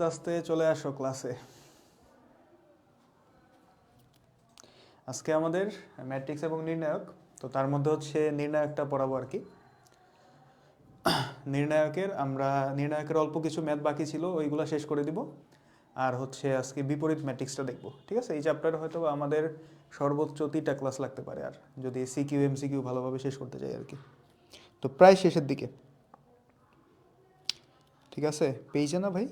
আস্তে আস্তে চলে আসো ক্লাসে। আজকে আমাদের ম্যাট্রিক্স এবং নির্ণায়ক, তো তার মধ্যে হচ্ছে নির্ণায়কটা পড়াবো আর কি। নির্ণায়কের অল্প কিছু ম্যাথ বাকি ছিল, ওইগুলো শেষ করে দিব। আর হচ্ছে আজকে বিপরীত ম্যাট্রিক্সটা দেখবো, ঠিক আছে। এই চ্যাপ্টারে হয়তো আমাদের সর্বোচ্চ 3টা ক্লাস লাগতে পারে, আর যদি সিকিউ এমসিকিউ ভালোভাবে শেষ করতে চাই আর কি। তো প্রায় শেষের দিকে, ঠিক আছে। পেয়েছে না ভাই?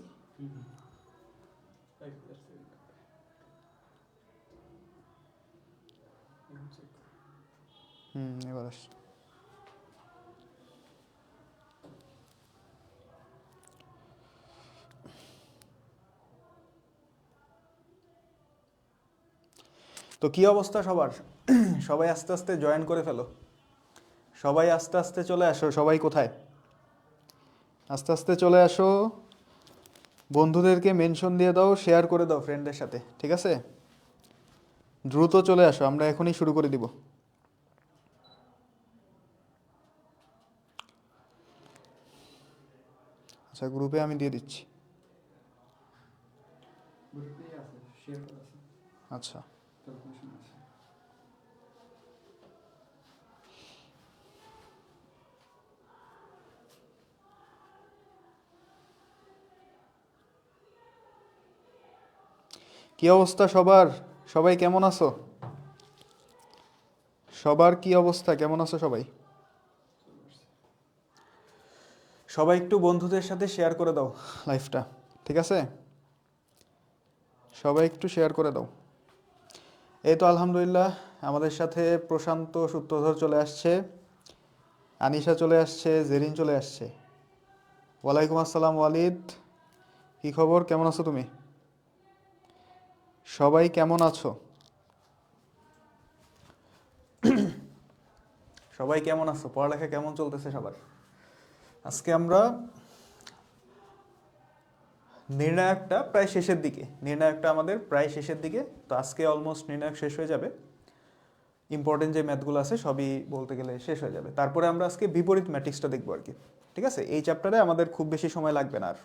এবার আস। তো কি অবস্থা সবার? সবাই আস্তে আস্তে জয়েন করে ফেলো, সবাই আস্তে আস্তে চলে আসো। সবাই কোথায়? আস্তে আস্তে চলে আসো, বন্ধুদেরকে মেনশন দিয়ে দাও, শেয়ার করে দাও ফ্রেন্ডদের সাথে, ঠিক আছে। দ্রুত চলে আসো, আমরা এখনই শুরু করে দিব। আচ্ছা, গ্রুপে আমি দিয়ে দিচ্ছি। আচ্ছা, কি অবস্থা সবার? সবাই কেমন আছো? সবার কি অবস্থা, কেমন আছো সবাই? সবাই একটু বন্ধুদের সাথে শেয়ার করে দাও লাইভটা, ঠিক আছে। সবাই একটু শেয়ার করে দাও। এই তো আলহামদুলিল্লাহ, আমাদের সাথে প্রশান্ত সূত্রধর চলে আসছে, আনিশা চলে আসছে, জেরিন চলে আসছে। ওয়ালাইকুম আসসালাম ওয়ালিদ, কি খবর, কেমন আছো তুমি? সবাই কেমন আছো? সবাই কেমন আছো? পড়ালেখা কেমন চলতেছে সবার? আজকে আমরা নির্ণায়কটা প্রায় শেষের দিকে, নির্ণায়কটা আমাদের প্রায় শেষের দিকে। তো আজকে অলমোস্ট নির্ণায়ক শেষ হয়ে যাবে, ইম্পর্টেন্ট যে ম্যাথগুলো আছে সবই বলতে গেলে শেষ হয়ে যাবে। তারপরে আমরা আজকে বিপরীত ম্যাট্রিক্সটা দেখবো আর কি, ঠিক আছে। এই চ্যাপ্টারে আমাদের খুব বেশি সময় লাগবে না আর।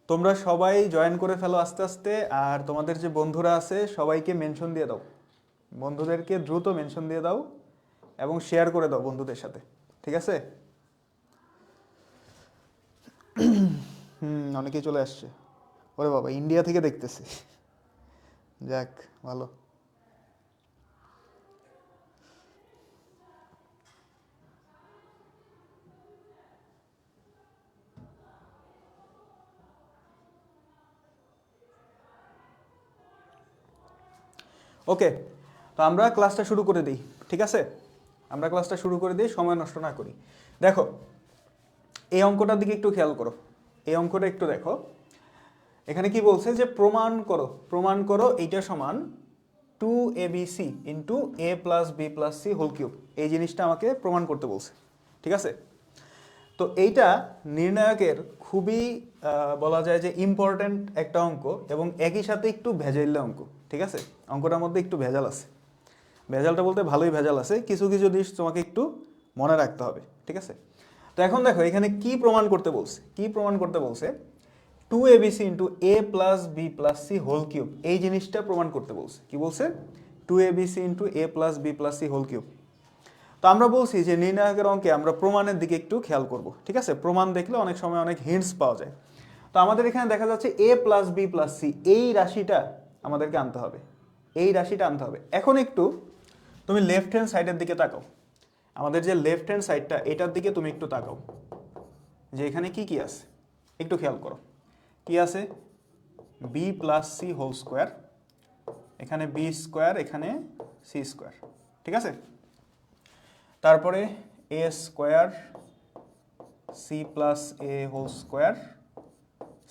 তোমরা সবাই জয়েন করে ফেলো আস্তে আস্তে, আর তোমাদের যে বন্ধুরা আছে সবাইকে মেনশন দিয়ে দাও, বন্ধুদেরকে দ্রুত মেনশন দিয়ে দাও এবং শেয়ার করে দাও বন্ধুদের সাথে, ঠিক আছে। অনেকেই চলে আসছে। ওরে বাবা, ইন্ডিয়া থেকে দেখতেছি, যাক ভালো। ওকে, তো আমরা ক্লাসটা শুরু করে দিই, ঠিক আছে। আমরা ক্লাসটা শুরু করে দিই, সময় নষ্ট না করি। দেখো, এই অঙ্কটার দিকে একটু খেয়াল করো, এই অঙ্কটা একটু দেখো। এখানে কি বলছে যে প্রমাণ করো, প্রমাণ করো এইটা সমান 2abc into a plus B plus C whole cube. এই জিনিসটা আমাকে প্রমাণ করতে বলছে, ঠিক আছে। তো এইটা নির্ণায়কের খুবই বলা যায় যে ইম্পর্ট্যান্ট একটা অঙ্ক, এবং একই সাথে একটু ভেজাইল্লা অঙ্ক, ঠিক আছে। অঙ্কটার মধ্যে একটু ভেজাল আছে, ভেজালটা বলতে ভালোই ভেজাল আছে, কিছু কিছু জিনিস তোমাকে একটু মনে রাখতে হবে, ঠিক আছে। তো এখন দেখো এখানে কি প্রমাণ করতে বলছে, কি প্রমাণ করতে বলছে, 2abc into A plus B plus C whole cube, এই জিনিসটা প্রমাণ করতে বলছে। কি বলছে? 2abc into A plus B plus C whole cube. তো আমরা বলছি যে নির্ণায়কের অঙ্কে আমরা প্রমাণের দিকে একটু খেয়াল করব, ঠিক আছে। প্রমাণ দেখলে অনেক সময় অনেক হিন্টস পাওয়া যায়। তো আমাদের এখানে দেখা যাচ্ছে এ প্লাস বি প্লাস সি, এই রাশিটা আমাদেরকে আনতে হবে, এই রাশিটা আনতে হবে। এখন একটু তুমি লেফট হ্যান্ড সাইডের দিকে তাকাও, আমাদের যে লেফট হ্যান্ড সাইডটা এটার দিকে তুমি একটু তাকাও, যে এখানে কি কি আছে একটু খেয়াল করো। কি আছে? B plus C whole square, এখানে বি স্কোয়ার, এখানে সি স্কোয়ার, ঠিক আছে। তারপরে A square C plus A whole square,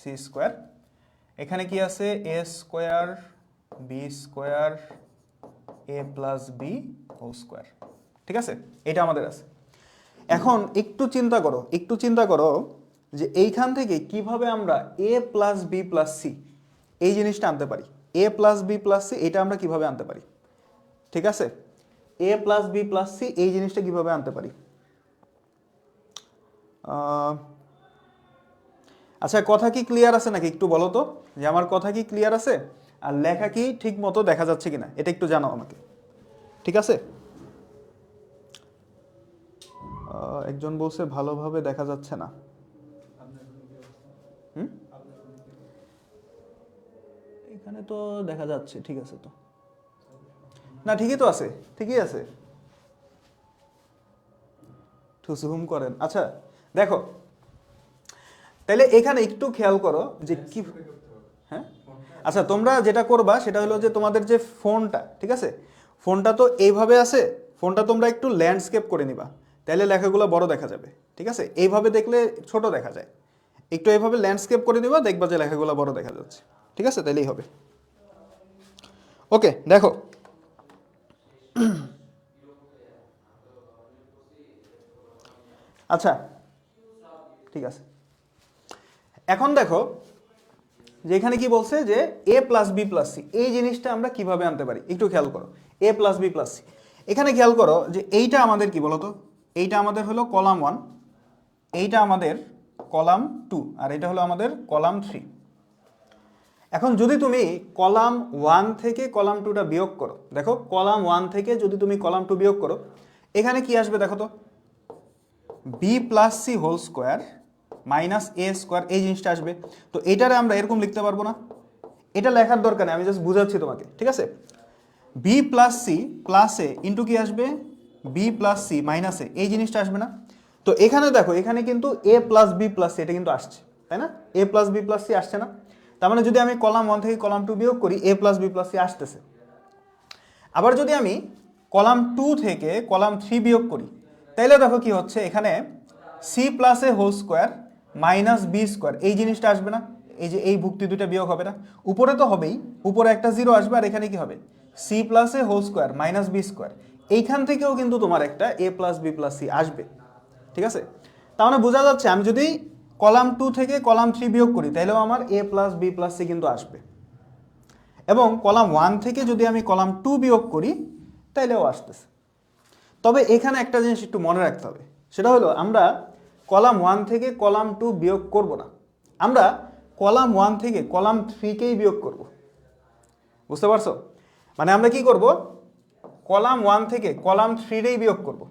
C square, এখানে কি আছে? A square B square A plus B whole square, ঠিক আছে। এটা আমাদের আছে। এখন একটু চিন্তা করো, একটু চিন্তা করো যে এইখান থেকে কিভাবে আমরা এ প্লাস বি প্লাস সি এই জিনিসটা আনতে পারি। A plus B plus C এটা আমরা কিভাবে আনতে পারি, ঠিক আছে। A plus B plus C এই জিনিসটা কিভাবে আনতে পারি? আচ্ছা কথা কি ক্লিয়ার আছে নাকি একটু বলো তো, যে আমার কথা কি ক্লিয়ার আছে আর লেখা কি ঠিক মতো দেখা যাচ্ছে কিনা এটা একটু জানাও আমাকে, ঠিক আছে? একজন বলছে ভালোভাবে দেখা যাচ্ছে না। এখানে তো দেখা যাচ্ছে, ঠিক আছে তো, না ঠিকই তো আছে, ঠিকই আছে, জুম করেন। আচ্ছা দেখো, তাহলে এখানে একটু খেয়াল করো যে কি, হ্যাঁ আচ্ছা তোমরা যেটা করবা সেটা হলো যে তোমাদের যে ফোনটা, ঠিক আছে, ফোনটা তো এইভাবে আছে, ফোনটা তোমরা একটু ল্যান্ডস্কেপ করে নিবা, তাহলে লেখাগুলো বড় দেখা যাবে, ঠিক আছে? এইভাবে দেখলে ছোট দেখা যায়, একটু এইভাবে ল্যান্ডস্কেপ করে নিবা, দেখবা যে লেখাগুলো বড় দেখা যাচ্ছে, ঠিক আছে? তাহলেই হবে। ওকে দেখো, আচ্ছা ঠিক আছে, এখন দেখো যে এখানে কি বলছে যে A plus B plus C, এই জিনিসটা আমরা কিভাবে আনতে পারি একটু খেয়াল করো। এ প্লাস বি প্লাস সি, এখানে খেয়াল করো যে এইটা আমাদের কি বলতো, এইটা আমাদের হলো কলাম 1, এইটা আমাদের কলাম 2, আর এটা হলো আমাদের কলাম 3। এখন যদি তুমি কলাম 1 থেকে কলাম 2টা বিয়োগ করো, দেখো কলাম 1 থেকে যদি তুমি কলাম 2 বিয়োগ করো, এখানে কি আসবে দেখো তো, B plus C whole square minus A square, এই জিনিসটা আসবে। তো এটারে আমরা এরকম লিখতে পারবো না, এটা লেখার দরকার নেই, আমি জাস্ট বুঝাচ্ছি তোমাকে, ঠিক আছে? B plus C plus A into কি আসবে, বি প্লাস সি মাইনাস এ, এই জিনিসটা আসবে না? তো এখানে দেখো, এখানে কিন্তু এ প্লাস বি প্লাস সি এটা কিন্তু আসছে, তাই না? A plus B plus C আসছে না? তার মানে যদি আমি কলাম 1 থেকে কলাম 2 বিয়োগ করি, এ প্লাস বি প্লাস সি আসতেছে। আবার যদি আমি কলাম 2 থেকে কলাম 3 বিয়োগ করি, তাইলে দেখো কি হচ্ছে, এখানে C plus A whole square minus B square, এই জিনিসটা আসবে না? এই যে এই ভুক্তি দুইটা বিয়োগ হবে না? উপরে তো হবেই, উপরে একটা জিরো আসবে, আর এখানে কি হবে, C plus A whole square minus B square, এইখান থেকেও কিন্তু তোমার একটা A plus B plus C আসবে, ঠিক আছে? তার মানে বোঝা যাচ্ছে আমি যদি কলাম 2 থেকে কলাম 3 বিয়োগ করি, তাহলেও আমার এ প্লাস বি প্লাস সি কিন্তু আসবে, এবং কলাম 1 থেকে যদি আমি কলাম 2 বিয়োগ করি, তাইলেও আসতেছে। তবে এখানে একটা জিনিস একটু মনে রাখতে হবে, সেটা হলো আমরা কলাম 1 থেকে কলাম 2 বিয়োগ করব না, আমরা কলাম 1 থেকে কলাম 3কেই বিয়োগ করব। বুঝতে পারছো? মানে আমরা কি করব, কলাম 1 থেকে কলাম 3রেই বিয়োগ করব,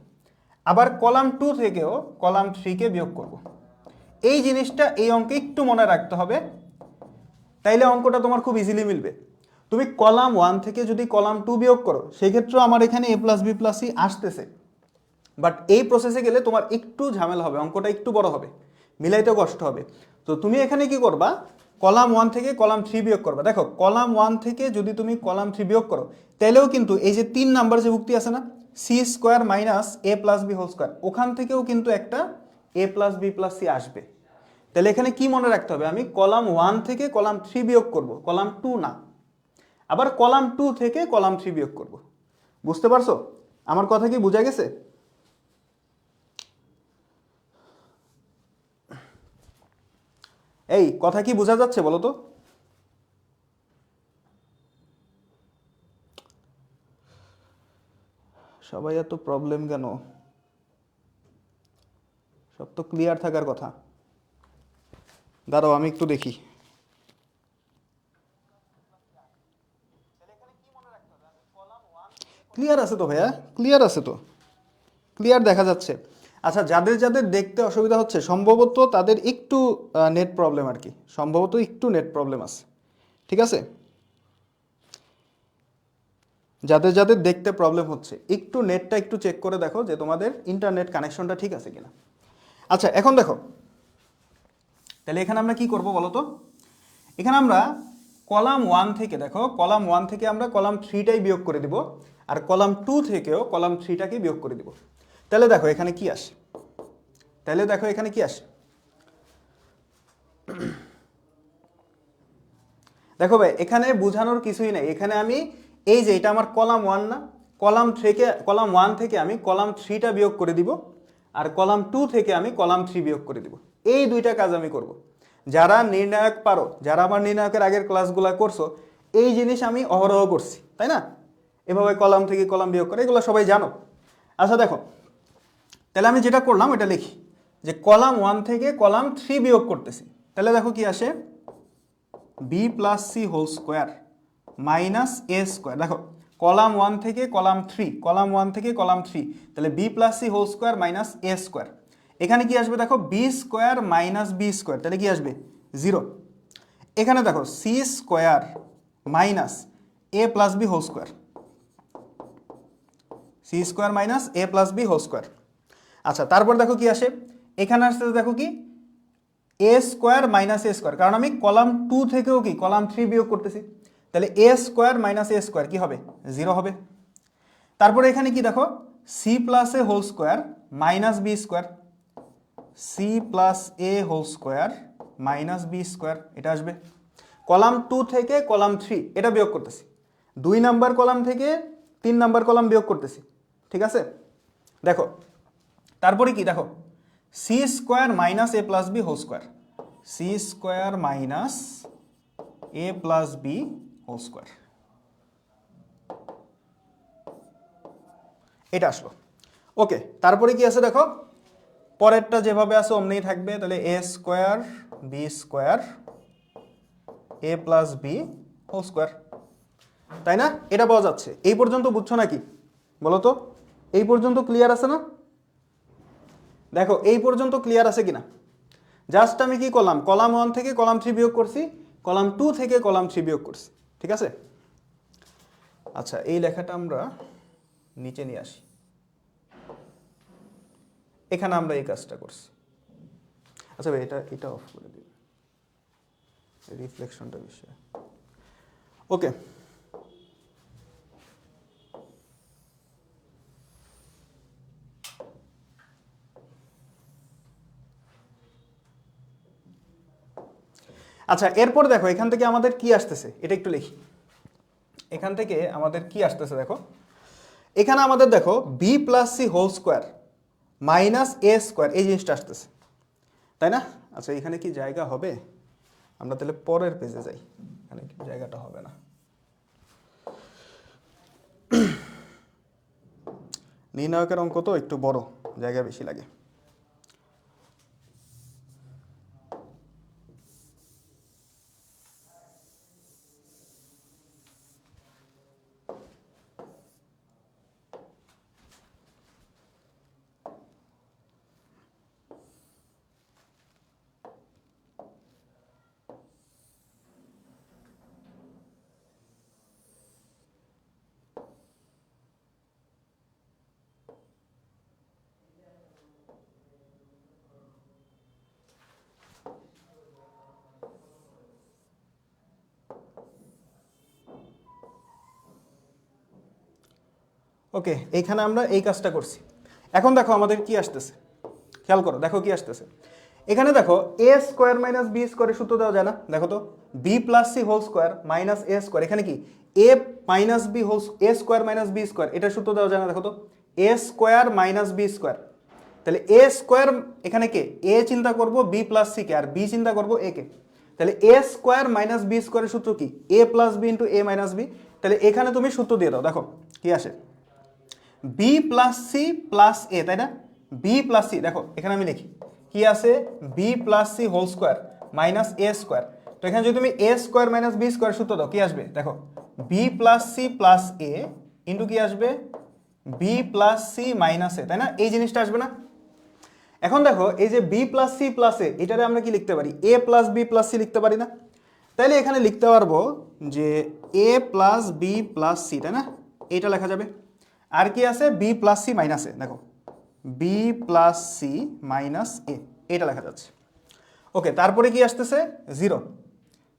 আবার কলাম 2 থেকেও কলাম 3কে বিয়োগ করব। এই জিনিসটা এই অঙ্কে একটু মনে রাখতে হবে, তাইলে অঙ্কটা তোমার খুব ইজিলি মিলবে। তুমি কলাম 1 থেকে যদি কলাম 2 বিয়োগ করো, সেই ক্ষেত্রে আমার এখানে এ প্লাস বি প্লাস সি আসতেছে, বাট এই প্রসেসে গেলে তোমার একটু ঝামেলা হবে, অঙ্কটা একটু বড় হবে, মিলাইতে কষ্ট হবে। তো তুমি এখানে কি করবা, কলাম 1 থেকে কলাম 3 বিয়োগ করবা। দেখো কলাম 1 থেকে যদি তুমি কলাম 3 বিয়োগ করো, তাহলেও কিন্তু এই যে 3 নাম্বার যে যুক্তি আছে না, C square minus A plus B whole square, ওখান থেকেও কিন্তু একটা A plus B plus C আসবে। তাহলে এখানে কি মনে রাখতে হবে, আমি কলাম 1 থেকে কলাম 3 বিয়োগ করব, কলাম 2 না। আবার কলাম 2 থেকে কলাম 3 বিয়োগ করব। বুঝতে পারছো? আমার কথা কি বোঝা গেছে? এই কথা কি বোঝা যাচ্ছে বলো তো? সবাই এত প্রবলেম কেন? সব তো ক্লিয়ার থাকার কথা। দাঁড়াও আমি একটু দেখি। ক্লিয়ার আছে তো ভাইয়া, ক্লিয়ার আছে তো, ক্লিয়ার দেখা যাচ্ছে। আচ্ছা যাদের যাদের দেখতে অসুবিধা হচ্ছে, সম্ভবত তাদের একটু নেট প্রবলেম আর কি, সম্ভবত একটু নেট প্রবলেম আছে, ঠিক আছে? যাদের যাদের দেখতে প্রবলেম হচ্ছে, একটু নেটটা একটু চেক করে দেখো যে তোমাদের ইন্টারনেট কানেকশনটা ঠিক আছে কিনা। আচ্ছা এখন দেখো, তাহলে এখানে আমরা কি করব বলো তো, এখানে আমরা কলাম 1 থেকে, দেখো কলাম 1 থেকে আমরা কলাম 3টাই বিয়োগ করে দিব, আর কলাম 2 থেকেও কলাম 3টাকে বিয়োগ করে দিব। তাহলে দেখো এখানে কি আসে, তাহলে দেখো এখানে কি আসে, দেখো ভাই এখানে বোঝানোর কিছুই নাই, এখানে আমি এই যে এটা আমার কলাম 1 না, কলাম 1 থেকে আমি কলাম 3টা বিয়োগ করে দিব, আর কলাম 2 থেকে আমি কলাম 3 বিয়োগ করে দিব। এই দুইটা কাজ আমি করব। যারা নির্ণায়ক পারো, যারা আমার নির্ণায়কের আগের ক্লাসগুলো করছো, এই জিনিস আমি অহরহ করছি, তাই না? এভাবে কলাম থেকে কলাম বিয়োগ করে, এগুলো সবাই জানো। আচ্ছা দেখো, তাহলে আমি যেটা করলাম এটা লিখি, যে কলাম 1 থেকে কলাম 3 বিয়োগ করতেছি, তাহলে দেখো কি আসে, B plus C whole square minus A square. দেখো কলাম 1 থেকে কলাম 3, কলাম 1 থেকে কলাম 3, তাহলে B plus C whole square minus A square. এখানে কি আসবে দেখো, B square minus B square, তাহলে কি আসবে 0। এখানে দেখো C square minus A plus B whole square, C square minus A plus B whole square. আচ্ছা তারপর দেখো কি আসে, এখানে আসতে দেখো কি A square minus A square, কারণ আমি কলাম 2 থেকেও কি কলাম 3 বিয়োগ করতেছি, তাহলে A square minus A square কি হবে 0 হবে। তারপরে এখানে কি দেখো C plus A whole square minus B square, C plus A whole square minus B square, এটা আসবে। কলাম 2 থেকে কলাম 3 এটা বিয়োগ করতেছি, 2 নাম্বার কলাম থেকে 3 নাম্বার কলাম বিয়োগ করতেছি, ঠিক আছে। দেখো তারপরে কি দেখো C square minus A plus B whole square, C square minus A plus B whole square, এটা আসলো। ওকে তারপরে কি আছে দেখো, পরেরটা যেভাবে আছে অমনিই থাকবে, তাহলে A square B square A plus B whole square, তাই না? এটা পাওয়া যাচ্ছে। এই পর্যন্ত বুঝছো নাকি বলো তো, এই পর্যন্ত ক্লিয়ার আছে না? দেখো এই পর্যন্ত ক্লিয়ার আছে কিনা, জাস্ট আমি কি করলাম, কলাম 1 থেকে কলাম 3 বিয়োগ করছি, কলাম 2 থেকে কলাম 3 বিয়োগ করছি, ঠিক আছে। আচ্ছা এই লেখাটা আমরা নিচে নিয়ে আসি, এখানে আমরা এই কাজটা করছি। আচ্ছা ভাই এটা অফ করে দিই, রিফ্লেকশনটা বিষয়। ওকে আচ্ছা এরপর দেখো এখান থেকে আমাদের কি আসতেছে, এটা একটু লিখি। এখান থেকে আমাদের কি আসতেছে দেখো, এখানে আমাদের দেখো B plus C whole square minus A square, এই জিনিসটা আসতেছে, তাই না? আচ্ছা এখানে কি জায়গা হবে, আমরা তাহলে পরের পেজে যাই, এখানে কি জায়গাটা হবে না। নির্ণায়কের অঙ্ক তো একটু বড়, জায়গা বেশি লাগে। ওকে এইখানে আমরা এই কাজটা করছি। এখন দেখো আমাদের কি আসতেছে, খেয়াল করো, দেখো কি আসতেছে। এখানে দেখো এ স্কোয়ার মাইনাস বি স্কোয়ারের সূত্র দেওয়া যায় না, দেখো তো B plus C whole square minus A square, এখানে কি A minus B whole, A square minus B square, এটার সূত্র দেওয়া যায় না, দেখো তো A square minus B square. তাহলে এ স্কোয়ার এখানে কে, এ চিন্তা করবো বি প্লাস সি কে, আর বি চিন্তা করবো এ কে, তাহলে এ স্কোয়ার মাইনাস বি স্কোয়ারের সূত্র কি, A plus B into A minus B. তাহলে এখানে তুমি সূত্র দিয়ে দাও, দেখো কি আসে, বি প্লাস সি প্লাস এ, তাই না? বি প্লাস সি, দেখো এখানে আমি লিখি কি আছে, B plus C whole square minus A square. তো এখানে যদি তুমি A square minus B square সূত্র দাও কি আসবে, দেখো B plus C plus A into কি আসবে, B plus C minus A, তাই না? এই জিনিসটা আসবে না। এখন দেখো এই যে বি প্লাস সি প্লাস এ, এটারে আমরা কি লিখতে পারি, A plus B plus C লিখতে পারি না? তাইলে এখানে লিখতে পারবো যে A plus B plus C, তাই না? এটা লেখা যাবে। আর কি আছে, বি প্লাস সি মাইনাস এ, দেখো B plus C minus A, এটা লেখা যাচ্ছে। ওকে তারপরে কি আসতেছে 0,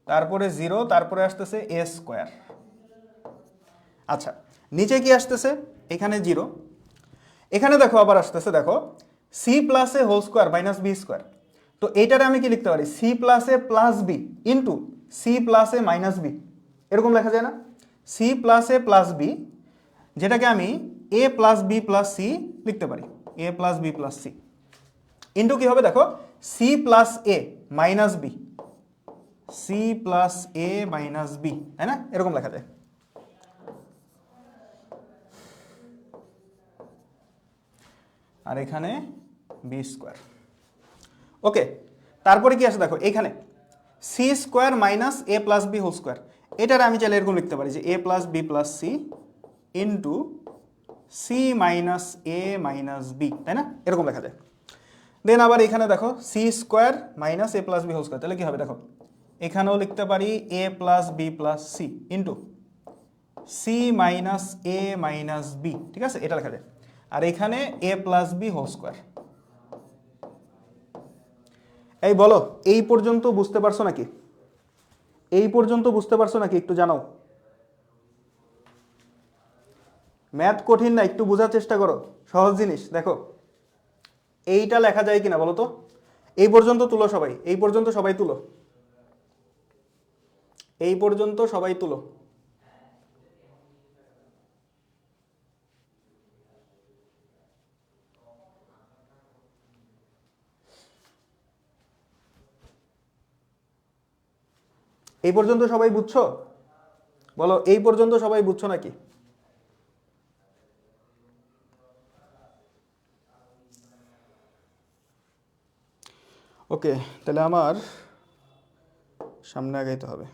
তারপরে 0, তারপরে আসতেছে এ স্কোয়ার। আচ্ছা নিচে কি আসতেছে, এখানে 0, এখানে দেখো আবার আসতেছে, দেখো C plus A whole square minus B square. তো এইটারে আমি কি লিখতে পারি, C plus A plus B into C plus A minus B, এরকম লেখা যায় না? C plus A plus B, যেটাকে আমি A plus B plus C লিখতে পারি, A plus B plus C into কি হবে দেখো C plus A minus B, C plus A minus B, তাই না? এরকম লেখা যায়। আর এখানে বি স্কোয়ার। ওকে তারপরে কি আছে দেখো, এখানে C square minus A plus B whole square, এটার আমি চাইলে এরকম লিখতে পারি যে A plus B plus C into C minus A minus B, তাই না? এরকম লেখা যায়। দেন আবার এখানে দেখো C square minus A plus B whole square, তাহলে কি হবে দেখো, এখানেও লিখতে পারি A plus B plus C into C minus A minus B, ঠিক আছে, এটা লেখা যায়। আর এখানে এ প্লাস বি হোল স্কোয়ার। এই বলো, এই পর্যন্ত বুঝতে পারছো নাকি? এই পর্যন্ত বুঝতে পারছো নাকি? একটু জানাও। ম্যাথ কঠিন না, একটু বোঝার চেষ্টা করো, সহজ জিনিস। দেখো এইটা লেখা যায় কিনা বলো তো? এই পর্যন্ত তুলো সবাই, এই পর্যন্ত সবাই তুলো, এই পর্যন্ত সবাই তুলো। এই পর্যন্ত সবাই বুঝছো? বলো এই পর্যন্ত সবাই বুঝছো নাকি? ওকে, তাহলে আমার সামনে আগাইতে হবে।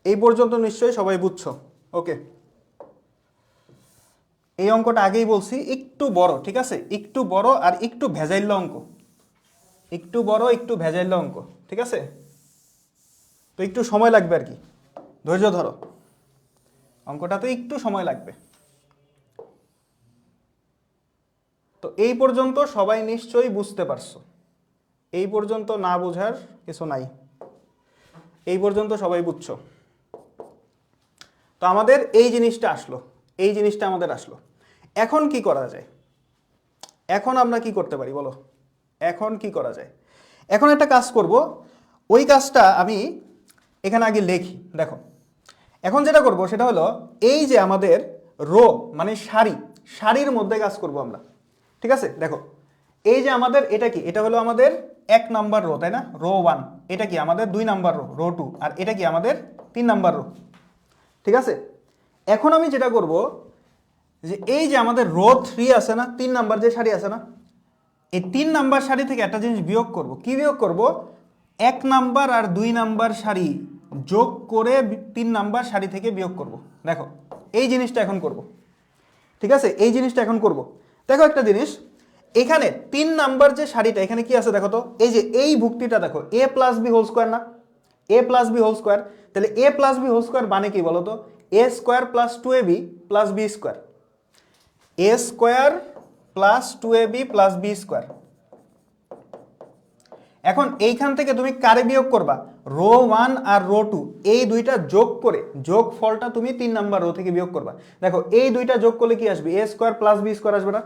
এই পর্যন্ত নিশ্চয়ই সবাই বুঝছো। ওকে, এই অঙ্কটা আগেই বলছি একটু বড়, ঠিক আছে, একটু বড় আর একটু ভেজাইল অঙ্ক, একটু বড় একটু ভেজাইল অঙ্ক, ঠিক আছে। তো একটু সময় লাগবে আর কি, ধৈর্য ধরো, অঙ্কটাতে একটু সময় লাগবে। তো এই পর্যন্ত সবাই নিশ্চয়ই বুঝতে পারছো, এই পর্যন্ত না বোঝার কিছু নাই, এই পর্যন্ত সবাই বুঝছো। তো আমাদের এই জিনিসটা আসলো, এই জিনিসটা আমাদের আসলো। এখন কি করা যায়? এখন আমরা কি করতে পারি বলো? এখন কি করা যায়? এখন একটা কাজ করব, ওই কাজটা আমি এখানে আগে লিখি। দেখো এখন যেটা করব সেটা হলো এই যে আমাদের রো মানে সারি, সারির মধ্যে কাজ করব আমরা, ঠিক আছে। দেখো এই যে আমাদের এটা কি, এটা হলো আমাদের 1 নাম্বার রো, তাই না, রো 1। এটা কি আমাদের 2 নাম্বার রো, রো 2। আর এটা কি আমাদের 3 নাম্বার রো, ঠিক আছে। এখন আমি যেটা করব যে এই যে আমাদের রো 3 আছে না, 3 নাম্বার যে সারি আছে না, এই 3 নাম্বার সারি থেকে একটা জিনিস বিয়োগ করব। কি বিয়োগ করব? 1 নাম্বার আর 2 নাম্বার সারি যোগ করে 3 নাম্বার সারি থেকে বিয়োগ করব। দেখো এই জিনিসটা এখন করব, ঠিক আছে, এই জিনিসটা এখন করব। দেখো একটা জিনিস, এখানে 3 নাম্বার যে সারিটা, এখানে কি আছে দেখো তো, এই যে এই ভুক্তিটা দেখো A plus B whole square না, A plus B whole square. তাহলে A plus B whole square মানে কি বলো তো? A square plus 2ab plus B square, A square plus 2ab plus B square. এখন এইখান থেকে তুমি কারে বিয়োগ করবা? রো 1 আর রো 2 এই দুইটা যোগ করে যোগ ফলটা তুমি 3 নাম্বার রো থেকে বিয়োগ করবা। দেখো এই দুইটা যোগ করলে কি আসবে? এ স্কোয়ার প্লাস বি স্কোয়ার আসবে না?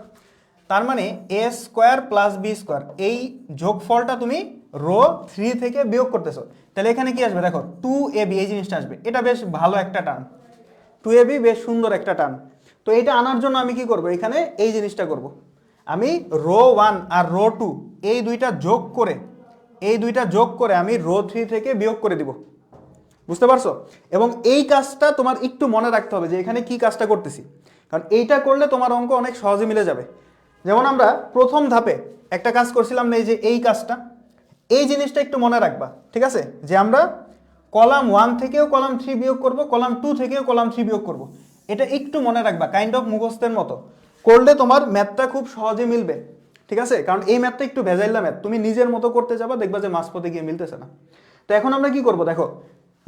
তার মানে এ স্কোয়ার প্লাস বি স্কোয়ার, এই যোগফলটা তুমি রো 3 থেকে বিয়োগ করতেছো। তাহলে এখানে কি আসবে দেখো 2ab, এই জিনিসটা আসবে। এটা বেশ ভালো একটা টার্ম, 2ab বেশ সুন্দর একটা টার্ম। তো এটা আনার জন্য আমি কি করব? এখানে এই জিনিসটা করব, আমি রো 1 আর রো 2 এই দুইটা যোগ করে, এই দুইটা যোগ করে আমি রো 3 থেকে বিয়োগ করে দিব। বুঝতে পারছো? এবং এই কাজটা তোমার একটু মনে রাখতে হবে যে এখানে কি কাজটা করতেছি, কারণ এইটা করলে তোমার অঙ্ক অনেক সহজে মিলে যাবে। যেমন আমরা প্রথম ধাপে একটা কাজ করছিলাম না, এই যে এই কাজটা, এই জিনিসটা একটু মনে রাখবা, ঠিক আছে, যে আমরা কলাম 1 থেকেও কলাম 3 বিয়োগ করব, কলাম 2 থেকেও কলাম 3 বিয়োগ করব। এটা একটু মনে রাখবা, কাইন্ড অফ মুখস্থের মতো করলে তোমার ম্যাথটা খুব সহজে মিলবে, ঠিক আছে। কারণ এই ম্যাথটা একটু ভেজাইলা ম্যাথ, তুমি নিজের মতো করতে যাবা, দেখবা যে মাঝপথে গিয়ে মিলতেছে না। তো এখন আমরা কি করব? দেখো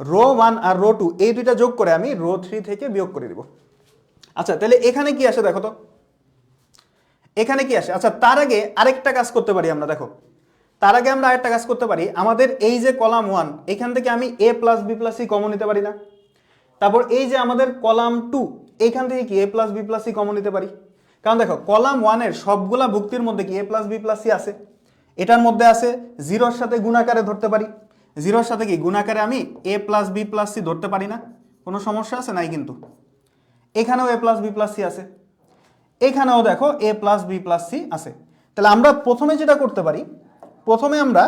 রো 1 আর রো 2 এই দুইটা যোগ করে আমি রো 3 থেকে বিয়োগ করে দিব। আচ্ছা তাহলে এখানে কি আসে দেখো তো, এখানে কি আসে? আচ্ছা তার আগে আরেকটা কাজ করতে পারি আমরা। দেখো তার আগে আমরা আরেকটা কাজ করতে পারি, আমাদের এই যে কলাম 1 এখান থেকে আমি A plus B plus C common নিতে পারি না? তারপর এই যে আমাদের কলাম 2 এইখান থেকে কি A plus B plus C common নিতে পারি? কারণ দেখো কলাম 1 এর সবগুলা ভুক্তির মধ্যে কি A plus B plus C আছে, এটার মধ্যে আছে। জিরোর সাথে গুণাকারে ধরতে পারি, জিরোর সাথে কি গুণাকারে আমি A plus B plus C ধরতে পারি না? কোনো সমস্যা আছে? নাই কিন্তু। এখানেও এ প্লাস বি প্লাস সি আছে, এখানেও দেখো A plus B plus C আছে। তাহলে আমরা প্রথমে যেটা করতে পারি, প্রথমে আমরা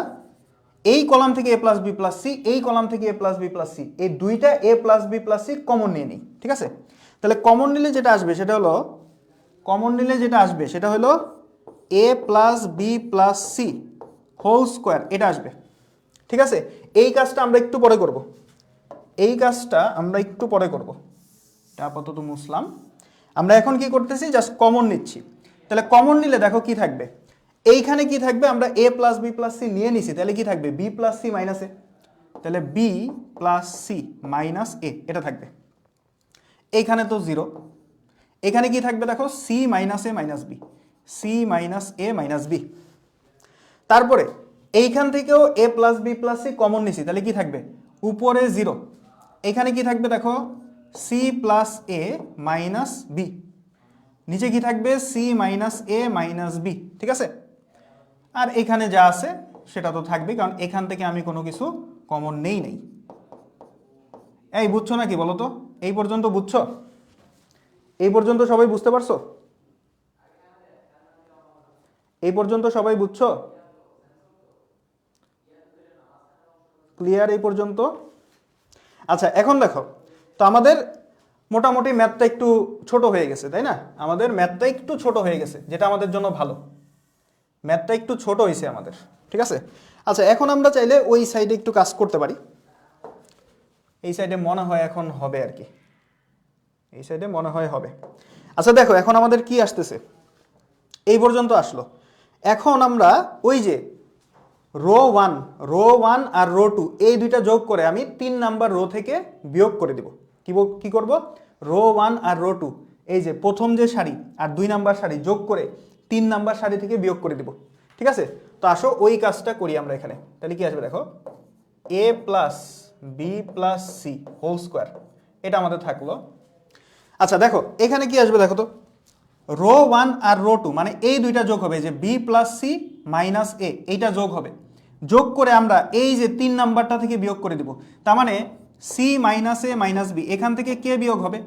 এই কলাম থেকে A plus B plus C, এই কলাম থেকে A plus B plus C, এই দুইটা A plus B plus C common নিয়ে নিই, ঠিক আছে। তাহলে কমন নিলে যেটা আসবে সেটা হলো, কমন নিলে যেটা আসবে সেটা হলো A plus B plus C whole square, এটা আসবে। ঠিক আছে, এই কাজটা আমরা একটু পরে করব, এটা আপাতত মুছলাম। আমরা এখন কি করতেছি, জাস্ট কমন নিচ্ছি। তাহলে কমন নিলে দেখো কি থাকবে, এইখানে কি থাকবে, আমরা a plus B plus C নিয়ে নিছি, তাহলে কি থাকবে b plus C minus A, তাহলে b plus C minus A এটা থাকবে। এইখানে তো 0, এখানে কি থাকবে দেখো c minus A minus B, c minus A minus B. তারপরে এইখান থেকেও a plus B plus C common নিছি, তাহলে কি থাকবে উপরে 0, এখানে কি থাকবে দেখো c plus A minus B, নিচে কি থাকবে c minus A minus B. ঠিক আছে, আর এখানে যা আছে সেটা তো থাকবে, কারণ এখান থেকে আমি কোনো কিছু কমন নেই। এই বুঝছো নাকি বলো তো, এই পর্যন্ত বুঝছো? এই পর্যন্ত সবাই বুঝতে পারছো? এই পর্যন্ত সবাই বুঝছো? ক্লিয়ার এই পর্যন্ত? আচ্ছা এখন দেখো, তো আমাদের মোটামুটি ম্যাথটা একটু ছোট হয়ে গেছে, তাই না? আমাদের ম্যাথটা একটু ছোট হয়ে গেছে, যেটা আমাদের জন্য ভালো, ম্যাথটা একটু ছোট হয়েছে আমাদের। ঠিক আছে, আচ্ছা এখন আমরা চাইলে ওই সাইডে একটু কাজ করতে পারি, এই সাইডে মনে হয় এখন হবে আর কি, এই সাইডে মনে হয় হবে। আচ্ছা দেখো এখন আমাদের কি আসতেছে, এই পর্যন্ত আসলো। এখন আমরা ওই যে রো ওয়ান আর রো 2 এই দুইটা যোগ করে আমি 3 নাম্বার রো থেকে বিয়োগ করে দিব। কি করব, রো 1 আর রো 2 এই যে প্রথম যে সারি আর 2 নাম্বার সারি যোগ করে 3 নাম্বার সারি থেকে বিয়োগ করে দিব। ঠিক আছে, তো আসো ওই কাজটা করি আমরা এখানে। তাহলে কি আসবে দেখো, a plus B plus C whole square, এটা আমাদের থাকলো। আচ্ছা দেখো এখানে কি আসবে দেখো তো, রো 1 আর রো 2 মানে এই দুইটা যোগ হবে, যে বি প্লাস সি মাইনাস এ এইটা যোগ হবে, যোগ করে আমরা এই যে 3 নাম্বারটা থেকে বিয়োগ করে দিব। তার মানে C minus A minus B, এখান থেকে কে বিয়োগ হবে,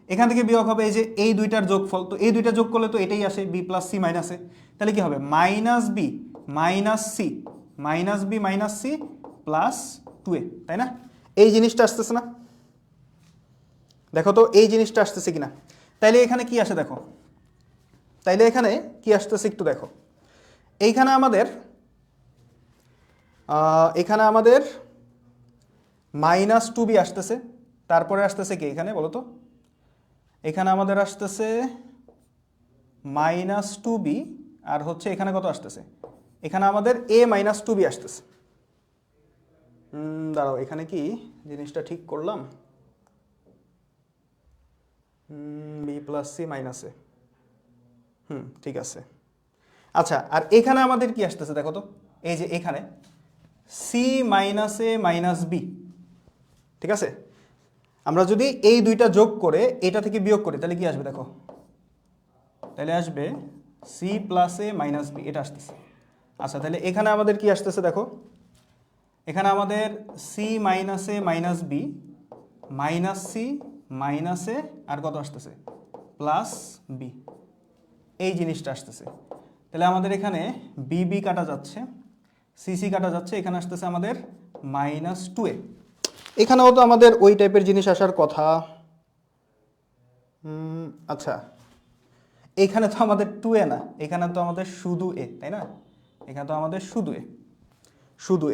এখান থেকে বিয়োগ হবে এই যে এই দুইটার যোগফল, তো এই দুইটা যোগ করলে তো এটাই আসে B plus C minus A, তাহলে কি হবে minus B minus C minus C plus 2a, তাই না? এই জিনিসটা আসতেছে না, দেখো তো এই জিনিসটা আসতেছে কিনা। তাইলে এখানে কি আসে দেখো, তাইলে এখানে কি আসতেছে একটু দেখো, এইখানে আমাদের মাইনাস 2b আসতেছে, তারপরে আসতেছে কি এখানে বলো তো, এখানে আমাদের আসতেছে মাইনাস 2b, আর হচ্ছে এখানে কত আসতেছে, এখানে আমাদের a মাইনাস 2b আসতেছে। দাঁড়াও এখানে কি জিনিসটা ঠিক করলাম, বি প্লাস সি মাইনাস এ, ঠিক আছে। আচ্ছা আর এখানে আমাদের কি আসতেছে দেখো তো, এই যে এখানে C minus A minus B. ঠিক আছে, আমরা যদি এই দুইটা যোগ করে এটা থেকে বিয়োগ করি তাহলে কি আসবে দেখো, তাহলে আসবে C plus A minus B, এটা আসতেছে। আচ্ছা তাহলে এখানে আমাদের কি আসতেছে দেখো, এখানে আমাদের C minus A minus B minus C minus A আর কত আসতেছে প্লাস বি, এই জিনিসটা আসতেছে। তাহলে আমাদের এখানে বি কাটা যাচ্ছে, সি কাটা যাচ্ছে, এখানে আসতেছে আমাদের মাইনাস 2a। এখানেও তো আমাদের ওই টাইপের জিনিস আসার কথা। আচ্ছা এখানে তো আমাদের 2a না, এখানে তো আমাদের শুধু a, তাই না? এখানে তো আমাদের শুধু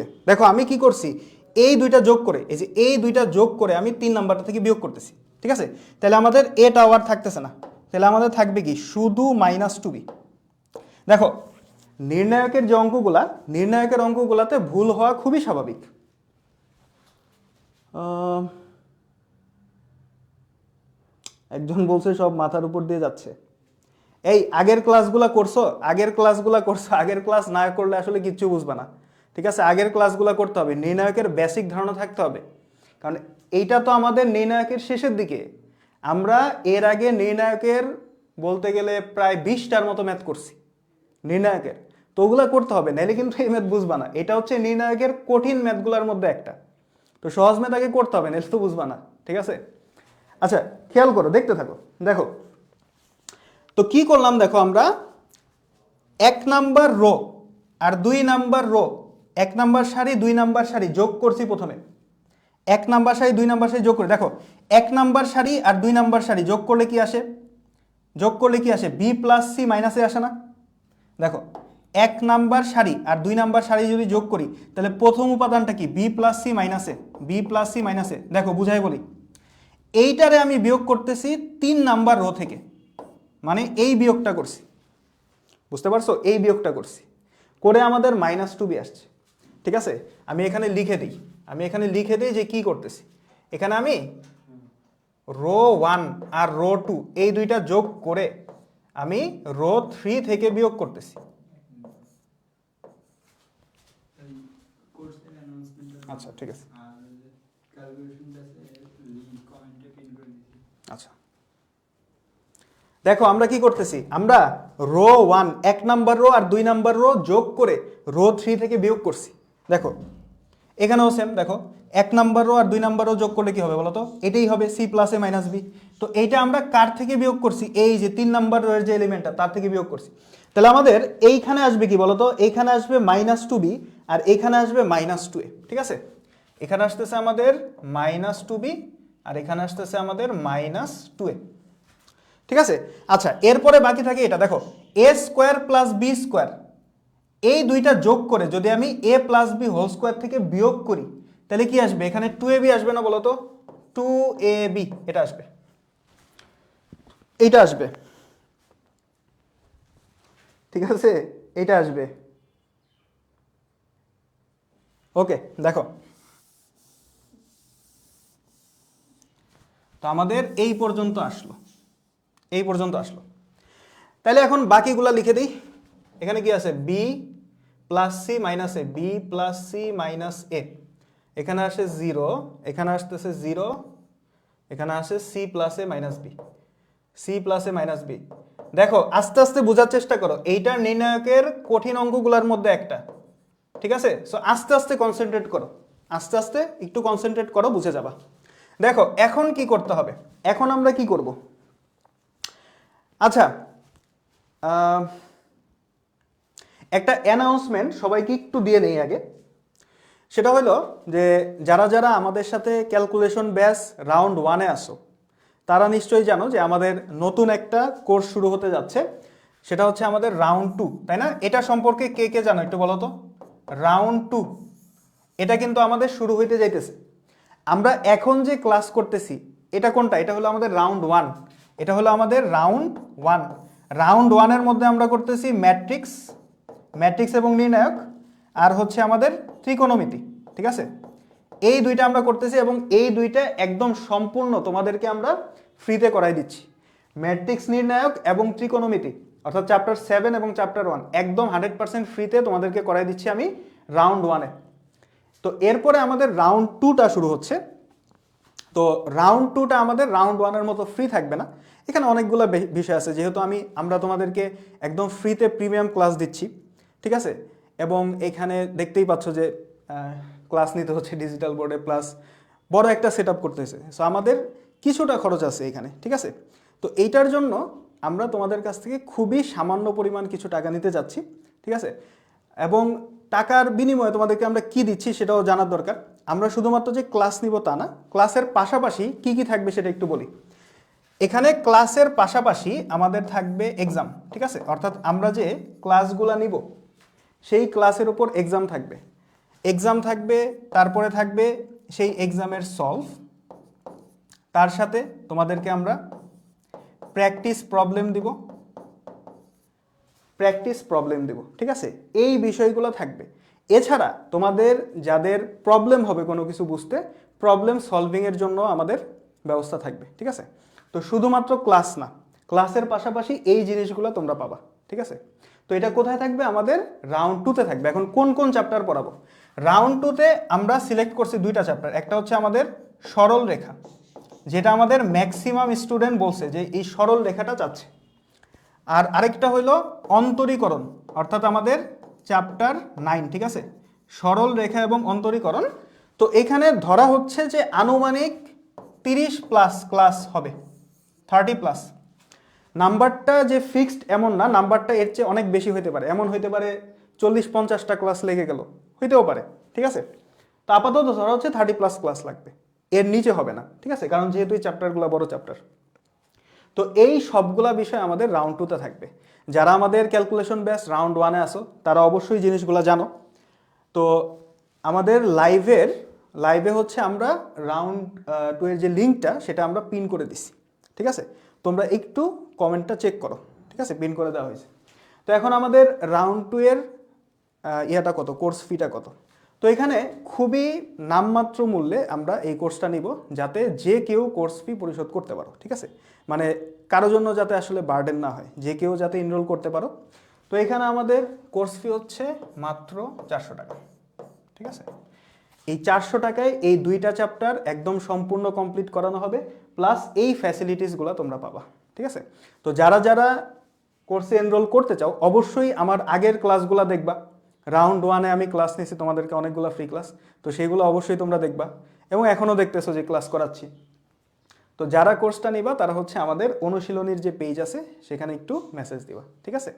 a। দেখো আমি কি করছি, এই দুইটা যোগ করে, এই যে এই দুইটা যোগ করে আমি 3 নাম্বারটা থেকে বিয়োগ করতেছি। ঠিক আছে, তাহলে আমাদের এটা আর থাকতেছে না, তাহলে আমাদের থাকবে কি শুধু মাইনাস 2b। দেখো নির্ণায়কের যে অঙ্কগুলা, নির্ণায়কের অঙ্কগুলাতে ভুল হওয়া খুবই স্বাভাবিক। একজন বলছে সব মাথার উপর দিয়ে যাচ্ছে। এই আগের ক্লাসগুলা করছো, আগের ক্লাস না করলে আসলে কিচ্ছু বুঝবা না। ঠিক আছে, আগের ক্লাসগুলা করতে হবে, নির্ণায়কের বেসিক ধারণা থাকতে হবে, কারণ এইটা তো আমাদের নির্ণায়কের শেষের দিকে। আমরা এর আগে নির্ণায়কের বলতে গেলে প্রায় 20টার মতো ম্যাথ করছি নির্ণায়কের, তো ওগুলা করতে হবে, নাইলে কিন্তু এই ম্যাথ বুঝবা না। এটা হচ্ছে নির্ণায়কের কঠিন ম্যাথগুলোর মধ্যে একটা, তো সহজ ম্যাথ আগে করতে হবে, নাইলে তো বুঝবা না। ঠিক আছে, আচ্ছা খেয়াল করো, দেখতে থাকো। দেখো তো কি করলাম, দেখো আমরা 1 নাম্বার রো আর 2 নাম্বার রো, 1 নাম্বার সারি 2 নাম্বার সারি যোগ করছি প্রথমে, 1 নাম্বার সারি 2 নাম্বার সারি যোগ করে, দেখো 1 নাম্বার সারি আর 2 নাম্বার সারি যোগ করলে কি আসে, বি প্লাস সি মাইনাস এ আসে না? দেখো এক নাম্বার সারি আর 2 নাম্বার সারি যদি যোগ করি তাহলে প্রথম উপাদানটা কি বি প্লাস সি মাইনাস এ, বি প্লাস সি মাইনাস এ। দেখো বুঝাই বলি, এইটারে আমি বিয়োগ করতেছি 3 নাম্বার রো থেকে, মানে এই বিয়োগটা করছি, বুঝতে পারছো? এই বিয়োগটা করছি করে আমাদের -2b আসছে। ঠিক আছে, আমি এখানে লিখে দিই যে কি করতেছি। এখানে আমি রো 1 আর রো 2 এই দুইটা যোগ করে আমি রো 3 থেকে বিয়োগ করতেছি। আচ্ছা ঠিক আছে, আচ্ছা দেখো আমরা কি করতেছি, আমরা রো 1 এক নাম্বার রো আর 2 নাম্বার রো যোগ করে রো 3 থেকে বিয়োগ করছি। দেখো এখানেও সেম, দেখো এক নাম্বার রো আর 2 নাম্বার রো যোগ করলে কি হবে বলো তো? এটাই হবে C plus A minus B. তো এইটা আমরা কার থেকে বিয়োগ করছি? এই যে 3 নাম্বার রো এর যে এলিমেন্টটা তার থেকে বিয়োগ করছি। তাহলে আমাদের এইখানে আসবে কি বলো তো? এইখানে আসবে -2b আর এইখানে আসবে -2a। ঠিক আছে, এখানে আসতেছে আমাদের -2b আর এখানে আসতেছে আমাদের -2a। ঠিক আছে, আচ্ছা এরপরে বাকি থাকে এটা, দেখো এ স্কোয়ার প্লাস বি স্কোয়ার, এই দুইটা যোগ করে যদি আমি A plus B whole square থেকে বিয়োগ করি তাহলে কি আসবে? এখানে 2ab আসবে না বলো তো? 2ab এটা আসবে, এইটা আসবে। ঠিক আছে, এইটা আসবে। ওকে দেখো, তো আমাদের এই পর্যন্ত আসলো, এই পর্যন্ত আসলো। তাহলে এখন বাকিগুলা লিখে দিই। এখানে কি আছে? বি প্লাস সি মাইনাস এ, বি প্লাস সি মাইনাস এ, এখানে আসে 0, এখানে আসতেছে 0, এখানে আসে C plus A minus B, C plus A minus B. দেখো আস্তে আস্তে বোঝার চেষ্টা করো, এইটার নির্ণায়কের কঠিন অঙ্কগুলোর মধ্যে একটা। ঠিক আছে, সো আস্তে আস্তে কনসেন্ট্রেট করো, আস্তে আস্তে একটু কনসেন্ট্রেট করো, বুঝে যাবা। দেখো এখন কি করতে হবে, এখন আমরা কি করব? আচ্ছা একটা অ্যানাউন্সমেন্ট সবাইকে একটু দিয়ে নেই আগে। সেটা হলো যে যারা যারা আমাদের সাথে ক্যালকুলেশন ব্যাচ রাউন্ড 1-এ আসো তারা নিশ্চয়ই জানো যে আমাদের নতুন একটা কোর্স শুরু হতে যাচ্ছে, সেটা হচ্ছে আমাদের রাউন্ড 2, তাই না? এটা সম্পর্কে কে কে জানো একটু বলো তো? রাউন্ড 2 এটা কিন্তু আমাদের শুরু হইতে যাইতেছে। আমরা এখন যে ক্লাস করতেছি এটা কোনটা? এটা হলো আমাদের রাউন্ড 1, এটা হলো আমাদের রাউন্ড 1। রাউন্ড 1-এর মধ্যে আমরা করতেছি ম্যাট্রিক্স, ম্যাট্রিক্স এবং নির্ণায়ক, আর হচ্ছে আমাদের ত্রিকোণমিতি। ঠিক আছে, এই দুইটা আমরা করতেছি এবং এই দুইটা একদম সম্পূর্ণ তোমাদেরকে আমরা ফ্রিতে করাই দিচ্ছি। ম্যাট্রিক্স নির্ণায়ক এবং ত্রিকোণমিতি অর্থাৎ চ্যাপ্টার 7 এবং চ্যাপ্টার 1 একদম 100% ফ্রিতে তোমাদেরকে করাই দিচ্ছি আমি রাউন্ড 1-এ। তো এরপরে আমাদের রাউন্ড 2টা শুরু হচ্ছে। তো রাউন্ড 2টা আমাদের রাউন্ড 1-এর মতো ফ্রি থাকবে না, এখানে অনেকগুলো বিষয় আছে, যেহেতু আমরা তোমাদেরকে একদম ফ্রিতে প্রিমিয়াম ক্লাস দিচ্ছি। ঠিক আছে, এবং এখানে দেখতেই পাচ্ছ যে ক্লাস নিতে হচ্ছে ডিজিটাল বোর্ডে, প্লাস বড় একটা সেট আপ করতে হয়েছে। সো আমাদের কিছুটা খরচ আছে এখানে। ঠিক আছে, তো এইটার জন্য আমরা তোমাদের কাছ থেকে খুবই সামান্য পরিমাণ কিছু টাকা নিতে যাচ্ছি। ঠিক আছে, এবং টাকার বিনিময়ে তোমাদেরকে আমরা কি দিচ্ছি সেটাও জানার দরকার। আমরা শুধুমাত্র যে ক্লাস নিব তা না, ক্লাসের পাশাপাশি কি কি থাকবে সেটা একটু বলি। এখানে ক্লাসের পাশাপাশি আমাদের থাকবে এক্সাম। ঠিক আছে, অর্থাৎ আমরা যে ক্লাসগুলো নিব সেই ক্লাসের উপর এক্সাম থাকবে, এক্সাম থাকবে, তারপরে থাকবে সেই এক্সামের সলভ, তার সাথে তোমাদেরকে আমরা প্র্যাকটিস প্রবলেম দিব, প্র্যাকটিস প্রবলেম দেব। ঠিক আছে, এই বিষয়গুলো থাকবে। এছাড়া তোমাদের যাদের প্রবলেম হবে কোনো কিছু বুঝতে, প্রবলেম সলভিংয়ের জন্য আমাদের ব্যবস্থা থাকবে। ঠিক আছে, তো শুধুমাত্র ক্লাস না, ক্লাসের পাশাপাশি এই জিনিসগুলো তোমরা পাবা। ঠিক আছে, তো এটা কোথায় থাকবে? আমাদের রাউন্ড 2-তে থাকবে। এখন কোন কোন চ্যাপ্টার পড়াবো? রাউন্ড 2-তে আমরা সিলেক্ট করছি 2টা চ্যাপ্টার। একটা হচ্ছে আমাদের সরল রেখা, যেটা আমাদের ম্যাক্সিমাম স্টুডেন্ট বলছে যে এই সরল রেখাটা চাচ্ছে। আর আরেকটা হইল অন্তরীকরণ, অর্থাৎ আমাদের চ্যাপ্টার 9। ঠিক আছে, সরল রেখা এবং অন্তরীকরণ। তো এখানে ধরা হচ্ছে যে আনুমানিক 30+ ক্লাস হবে, 30+। নাম্বারটা যে ফিক্সড এমন না, নাম্বারটা এর চেয়ে অনেক বেশি হইতে পারে, এমন হইতে পারে 40-50টা ক্লাস লেগে গেল, হইতেও পারে। ঠিক আছে, তো আপাতত ধরা হচ্ছে 30+ ক্লাস লাগবে, এর নিচে হবে না। ঠিক আছে, কারণ যেহেতু এই চ্যাপ্টারগুলো বড় চ্যাপ্টার। তো এই সবগুলা বিষয় আমাদের রাউন্ড 2-তে থাকবে। যারা আমাদের ক্যালকুলেশন ব্যাচ রাউন্ড 1-এ আসো তারা অবশ্যই জিনিসগুলো জানো। তো আমাদের লাইভে হচ্ছে আমরা রাউন্ড 2 এর যে লিঙ্কটা সেটা আমরা পিন করে দিছি, ঠিক আছে? তোমরা একটু কমেন্টটা চেক করো, ঠিক আছে? পিন করে দেওয়া হয়েছে। তো এখন আমাদের রাউন্ড 2 এর ইয়াটা কত, কোর্স ফিটা কত? তো এখানে খুবই নামমাত্র মূল্যে আমরা এই কোর্সটা নিব, যাতে যে কেউ কোর্স ফি পরিশোধ করতে পারো, ঠিক আছে? মানে কারো জন্য যাতে আসলে বার্ডেন না হয়, যে কেউ যাতে এনরোল করতে পারো। তো এখানে আমাদের কোর্স ফি হচ্ছে মাত্র 400 টাকা, ঠিক আছে? এই 400 টাকায় এই 2টা চ্যাপ্টার একদম সম্পূর্ণ কমপ্লিট করানো হবে, প্লাস এই ফ্যাসিলিটিসগুলো তোমরা পাবা, ঠিক আছে? তো যারা যারা কোর্সে এনরোল করতে চাও অবশ্যই আমার আগের ক্লাসগুলো দেখবা। রাউন্ড 1-এ আমি ক্লাস নিয়েছি তোমাদেরকে অনেকগুলো ফ্রি ক্লাস, তো সেইগুলো অবশ্যই তোমরা দেখবা, এবং এখনও দেখতেছো যে ক্লাস করাচ্ছি। তো যারা কোর্সটা নিবা তারা হচ্ছে আমাদের অনুশীলনীর যে পেজ আছে সেখানে একটু মেসেজ দিবা, ঠিক আছে?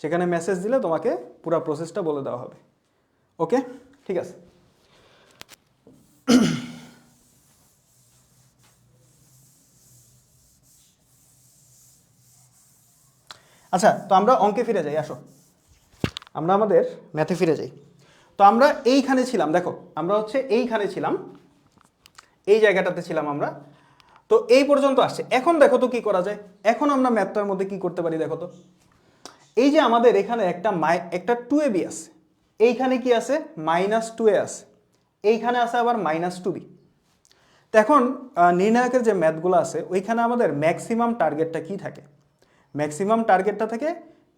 সেখানে মেসেজ দিলে তোমাকে পুরো প্রসেসটা বলে দেওয়া হবে। ওকে, ঠিক আছে। আচ্ছা, তো আমরা অঙ্কে ফিরে যাই, আসো আমরা আমাদের ম্যাথে ফিরে যাই। তো আমরা এইখানে ছিলাম, দেখো আমরা হচ্ছে এইখানে ছিলাম, এই জায়গাটাতে ছিলাম আমরা। তো এই পর্যন্ত আসছে। এখন দেখো তো কি করা যায়। এখন আমরা ম্যাথটার মধ্যে কি করতে পারি দেখো তো। এই যে আমাদের এখানে একটা 2ab আছে, এইখানে কি আছে -2a আছে, এইখানে আছে আবার -2b। তো এখন নির্ণায়কের যে ম্যাথগুলো আছে ওইখানে আমাদের ম্যাক্সিমাম টার্গেটটা কি থাকে? ম্যাক্সিমাম টার্গেটটা থাকে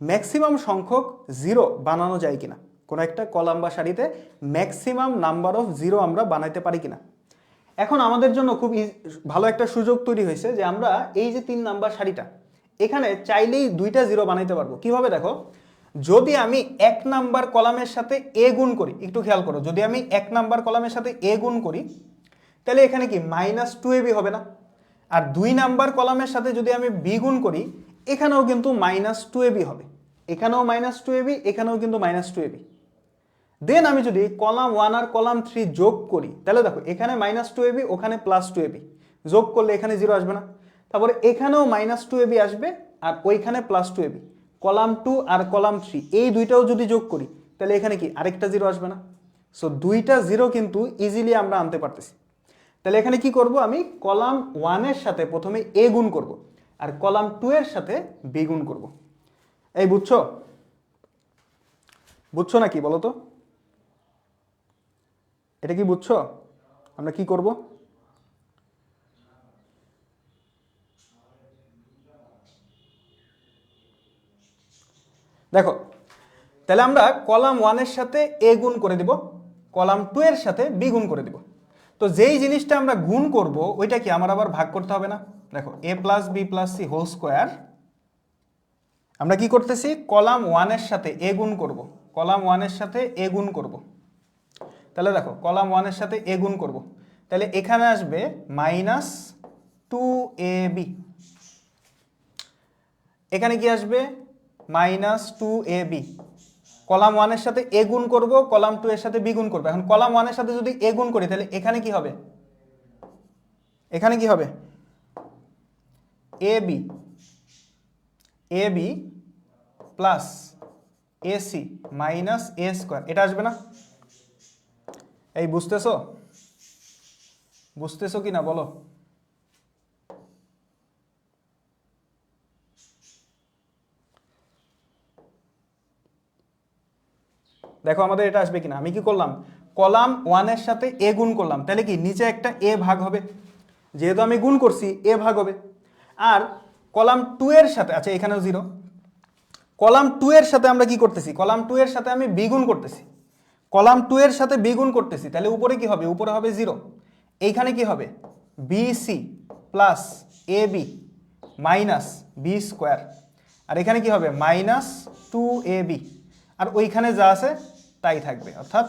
ম্যাক্সিমাম সংখ্যক জিরো বানানো যায় কিনা, কোনো একটা কলাম বা সারিতে ম্যাক্সিমাম নাম্বার অফ জিরো আমরা বানাইতে পারি কিনা। এখন আমাদের জন্য খুব ভালো একটা সুযোগ তৈরি হয়েছে যে আমরা এই যে 3 নাম্বার সারিটা এখানে চাইলেই 2টা জিরো বানাইতে পারবো। কিভাবে দেখো, যদি আমি 1 নাম্বার কলামের সাথে এ গুণ করি, একটু খেয়াল করো, যদি আমি 1 নাম্বার কলামের সাথে এ গুণ করি তাহলে এখানে কি -2ab হবে না? আর 2 নাম্বার কলামের সাথে যদি আমি বি গুণ করি এখানেও কিন্তু -2ab হবে, এখানেও -2ab, এখানেও কিন্তু -2ab। দেন আমি যদি কলাম 1 আর কলাম 3 যোগ করি তাহলে দেখো এখানে -2ab, ওখানে +2ab, যোগ করলে এখানে 0 আসবে না? তারপরে এখানেও -2ab আসবে আর ওইখানে +2ab। কলাম 2 আর কলাম 3 এই দুইটাও যদি যোগ করি তাহলে এখানে কি আরেকটা 0 আসবে না? সো 2টা 0 কিন্তু ইজিলি আমরা আনতে পারতেছি। তাহলে এখানে কি করব, আমি কলাম 1 এর সাথে প্রথমে এ গুণ করব আর কলাম 2 এর সাথে বি গুণ করব। এই বুঝছো? বুঝছো নাকি বলো তো? এটা কি বুঝছো? আমরা কি করব? দেখো, তাহলে আমরা কলাম 1 এর সাথে এ গুণ করে দিব, কলাম 2 এর সাথে বি গুণ করে দিব। তো যেই জিনিসটা আমরা গুণ করব ওইটা কি আমার আবার ভাগ করতে হবে না? দেখো a + b + c whole square, আমরা কি করতেছি কলাম 1 এর সাথে এ গুণ করব, কলাম 1 এর সাথে এ গুণ করব। তাহলে দেখো কলাম 1 এর সাথে এ গুণ করব, তাহলে এখানে আসবে -2ab, এখানে কি আসবে -2ab। কলাম 1 এর সাথে এ গুণ করব, কলাম 2 এর সাথে বি গুণ করব। এখন কলাম 1 এর সাথে যদি এ গুণ করি তাহলে এখানে কি হবে, এখানে কি হবে ab plus ac minus a square, এটা আসবে না? এই বুঝতেছো? বুঝতেছো কি না বলো? দেখো আমাদের এটা আসবে কিনা। আমি কি করলাম, কলাম 1 এর সাথে এ গুণ করলাম, তাহলে কি নিচে একটা এ ভাগ হবে, যেহেতু আমি গুণ করছি এ ভাগ হবে। আর কলাম 2 এর সাথে, আচ্ছা এখানেও 0, কলাম 2 এর সাথে আমরা কি করতেছি, কলাম 2 এর সাথে আমি বি গুণ করতেছি, কলাম 2 এর সাথে বি গুণ করতেছি, তাহলে উপরে কি হবে, উপরে হবে 0। এইখানে কি হবে BC plus A B minus B square, আর এখানে কি হবে -2ab, আর ওইখানে যা আছে তাই থাকবে, অর্থাৎ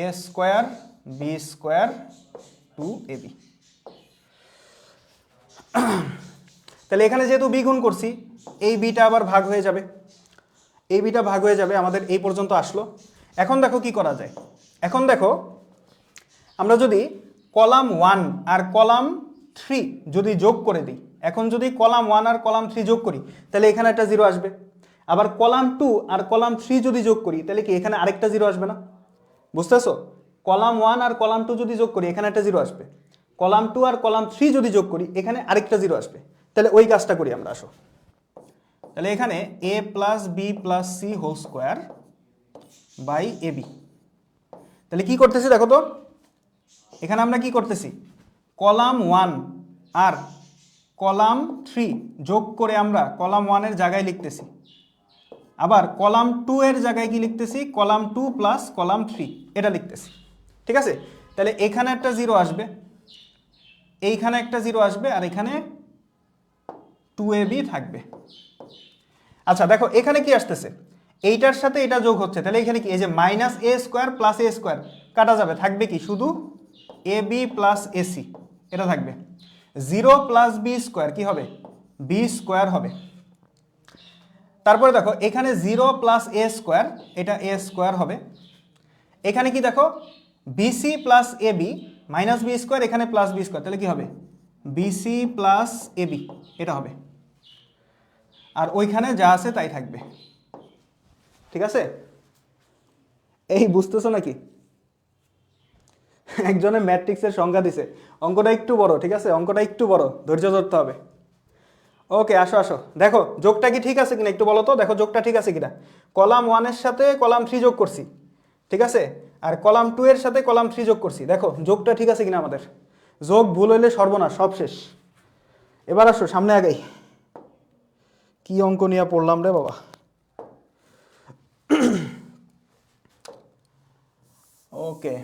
a square B square 2ab। তাহলে এখানে যেহেতু বি গুণ করছি এই বিটা আবার ভাগ হয়ে যাবে, এই বিটা ভাগ হয়ে যাবে। আমাদের এই পর্যন্ত আসলো। এখন দেখো কি করা যায়। এখন দেখো আমরা যদি কলাম 1 আর কলাম 3 যদি যোগ করে দিই, এখন যদি কলাম 1 আর কলাম 3 যোগ করি তাহলে এখানে একটা 0 আসবে, আবার কলাম 2 আর কলাম 3 যদি যোগ করি তাহলে কি এখানে আরেকটা 0 আসবে না? বুঝতেছো? কলাম 1 আর কলাম 2 যদি যোগ করি এখানে একটা 0 আসবে, কলাম 2 আর কলাম 3 যদি যোগ করি এখানে আরেকটা 0 আসবে। তাহলে ওই কাজটা করি আমরা, আসো। তাহলে এখানে a plus B plus C whole square by A B. তাহলে কি করতেছি দেখো তো, এখানে আমরা কি করতেছি, কলাম 1 আর কলাম 3 যোগ করে আমরা কলাম 1 এর জায়গায় লিখতেছি, আবার কলাম 2 এর জায়গায় কি লিখতেছি, কলাম 2 প্লাস কলাম 3 এটা লিখতেছি। ঠিক আছে? তাহলে এখানে একটা 0 আসবে, এইখানে একটা 0 আসবে, আর এখানে 2ab থাকবে। আচ্ছা দেখো এখানে কি আসতেছে, এইটার সাথে এটা যোগ হচ্ছে, তাহলে এখানে কি এই যে minus A square plus A square কাটা যাবে, থাকবে কি শুধু এ বি প্লাস এসি এটা থাকবে। 0 প্লাস বি স্কোয়ার কি হবে, বি স্কোয়ার হবে। তারপরে দেখো এখানে 0 প্লাস এ স্কোয়ার, এটা এ স্কোয়ার হবে। এখানে কি দেখো BC plus A B minus B square, এখানে প্লাস বি স্কোয়ার, তাহলে কি হবে বিসি প্লাস এ বি এটা হবে, আর ওইখানে যা আছে তাই থাকবে। ঠিক আছে? এই বুঝতেছো নাকি? একজনে ম্যাট্রিক্সের সংজ্ঞা দিছে, অঙ্কটা একটু বড়, ঠিক আছে, অঙ্কটা একটু বড়, ধৈর্য ধরতে হবে। ওকে আসো আসো, দেখো যোগটা কি ঠিক আছে কিনা একটু বলো তো, দেখো যোগটা ঠিক আছে কিনা। কলাম 1 এর সাথে কলাম 3 যোগ করছি, ঠিক আছে, আর কলাম 2 এর সাথে কলাম 3 যোগ করছি, দেখো যোগটা ঠিক আছে কিনা আমাদের। যোগ ভুল হইলে সর্বনাশ, সব শেষ। এবার আসো সামনে আগাই। কি অঙ্ক নিয়ে পড়লাম রে বাবা। ওকে,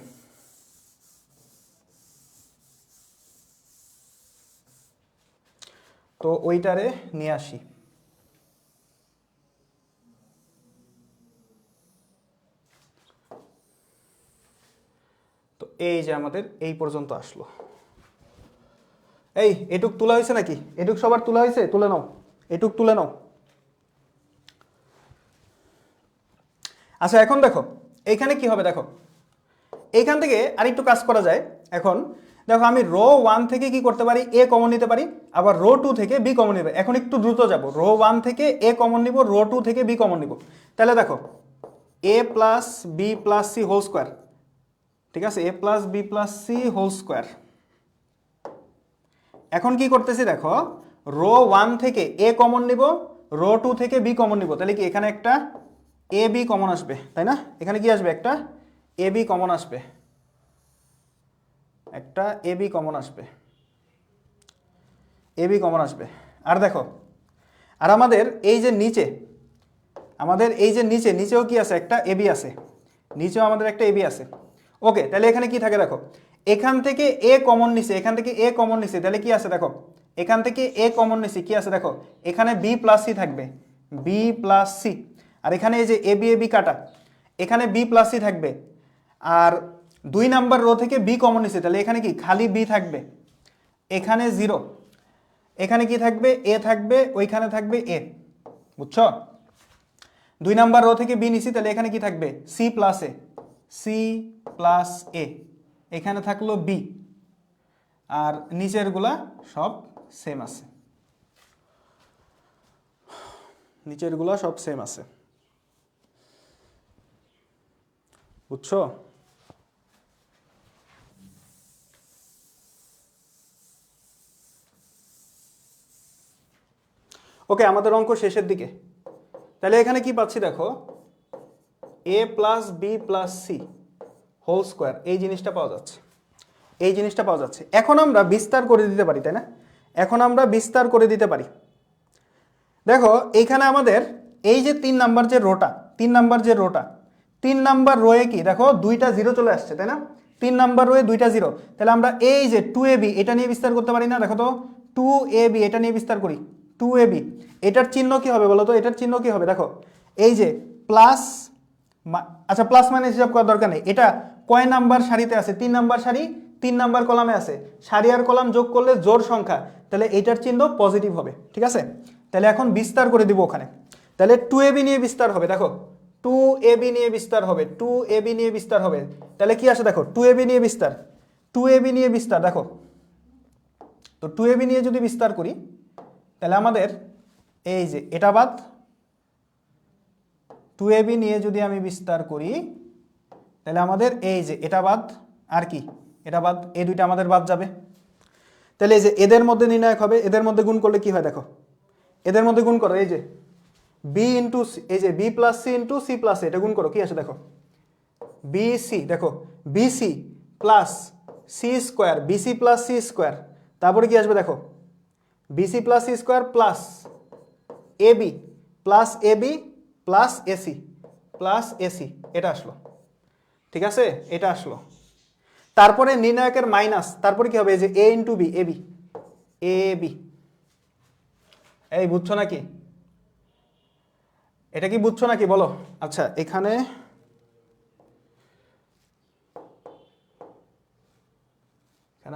তো ওইটারে নিয়ে আসি। তো এই যে আমাদের এই পর্যন্ত আসলো। এই এটুক তোলা হয়েছে নাকি, এটুক সবার তোলা হয়েছে, তুলে নাও, এটুক তুলে নাও। আচ্ছা এখন দেখো এইখানে কি হবে, দেখো এইখান থেকে আরেকটু কাজ করা যায়। এখন দেখো আমি রো 1 থেকে কি করতে পারি, এ কমন নিতে পারি, আবার রো 2 থেকে বি কমন নিতে পারি। এখন একটু দ্রুত যাব, রো 1 থেকে এ কমন নিব, রো 2 থেকে বি কমন নিব। তাহলে দেখো A plus B plus C whole square, ঠিক আছে, A plus B plus C whole square. এখন কি করতেছি দেখো, রো 1 থেকে এ কমন নিব, রো 2 থেকে বি কমন নিব, তাহলে কি এখানে একটা এ বি কমন আসবে, তাই না? এখানে কি আসবে, একটা এ বি কমন আসবে, একটা এ বি কমন আসবে, এ বি কমন আসবে। আর দেখো, আর আমাদের এই যে নিচে, আমাদের এই যে নিচে, নিচেও কি আছে, একটা এ বি আছে, নিচেও আমাদের একটা এ বি আছে। ওকে, তাহলে এখানে কি থাকে দেখো, এখান থেকে এ কমন নিছে, এখান থেকে এ কমন নিছে, তাহলে কি আছে দেখো, এখান থেকে এ কমন নিছে, কি আছে দেখো, এখানে বি প্লাস সি থাকবে, বি প্লাস সি। আর এখানে এই যে এ বি কাটা, এখানে বি প্লাস সি থাকবে। আর 2 নাম্বার রো থেকে বি কমন নিছে, তাহলে এখানে কি খালি বি থাকবে, এখানে 0, এখানে কি থাকবে, এ থাকবে, ওইখানে থাকবে এ। বুঝছো? 2 নাম্বার রো থেকে বি নিছি, তাহলে এখানে কি থাকবে, সি প্লাস এ, সি প্লাস এ, এখানে থাকলো বি, আর নিচের গুলা সব সেম আছে, নিচের গুলা সব সেম আছে। বুঝছো? ওকে, আমাদের অঙ্ক শেষের দিকে। তাহলে এখানে কি পাচ্ছি দেখো, A plus B plus C whole square, এই জিনিসটা পাওয়া যাচ্ছে, এই জিনিসটা পাওয়া যাচ্ছে। এখন আমরা বিস্তার করে দিতে পারি, তাই না? এখন আমরা বিস্তার করে দিতে পারি। দেখো এইখানে আমাদের এই যে 3 নাম্বার যে রোটা, 3 নাম্বার যে রোটা, 3 নাম্বার রোয়ে কি দেখো 2টা 0 চলে আসছে, তাই না? 3 নাম্বার রোয়ে 2টা 0, তাহলে আমরা এই যে 2ab এটা নিয়ে বিস্তার করতে পারি না? দেখো তো 2ab এটা নিয়ে বিস্তার করি, 2ab এটার চিহ্ন কি হবে বলো তো, এটার চিহ্ন কি হবে দেখো, এই যে প্লাস, আচ্ছা প্লাস মাইনাস হিসাব করার দরকার নেই, এটা কয় নাম্বার সারিতে আছে, 3 নাম্বার সারি, 3 নাম্বার কলামে আছে, সারি আর কলাম যোগ করলে জোড় সংখ্যা, তাহলে এটার চিহ্ন পজিটিভ হবে। ঠিক আছে? তাহলে এখন বিস্তার করে দিব ওখানে, তাহলে 2ab নিয়ে বিস্তার হবে, দেখো 2ab নিয়ে বিস্তার হবে, 2ab নিয়ে বিস্তার হবে, তাহলে কি আসে দেখো 2ab নিয়ে বিস্তার, 2ab নিয়ে বিস্তার দেখো, তো 2ab নিয়ে যদি বিস্তার করি তাহলে আমাদের এই যে এটা বাদ 2ab নিয়ে যদি আমি বিস্তার করি তাহলে আমাদের এই যে এটা বাদ আর কি এটা বাদ, এই দুইটা আমাদের বাদ যাবে। তাহলে এই যে এদের মধ্যে নির্ণায়ক হবে, এদের মধ্যে গুণ করলে কি হয় দেখো, এদের মধ্যে গুণ করো এই যে বি ইন্টু এই যে B plus C into C plus এটা গুণ করো, কি আসে দেখো বিসি, দেখো BC plus C square, BC plus C square, তারপরে কি আসবে দেখো BC plus C square plus AB plus AC, এটা আসলো, ঠিক আছে, এটা আসলো। তারপরে নির্ণায়কের মাইনাস, তারপরে কি হবে এই যে এ ইন্টু বি, এবি, এই বুঝছো নাকি, এটা কি বুঝছো নাকি বলো? আচ্ছা এখানে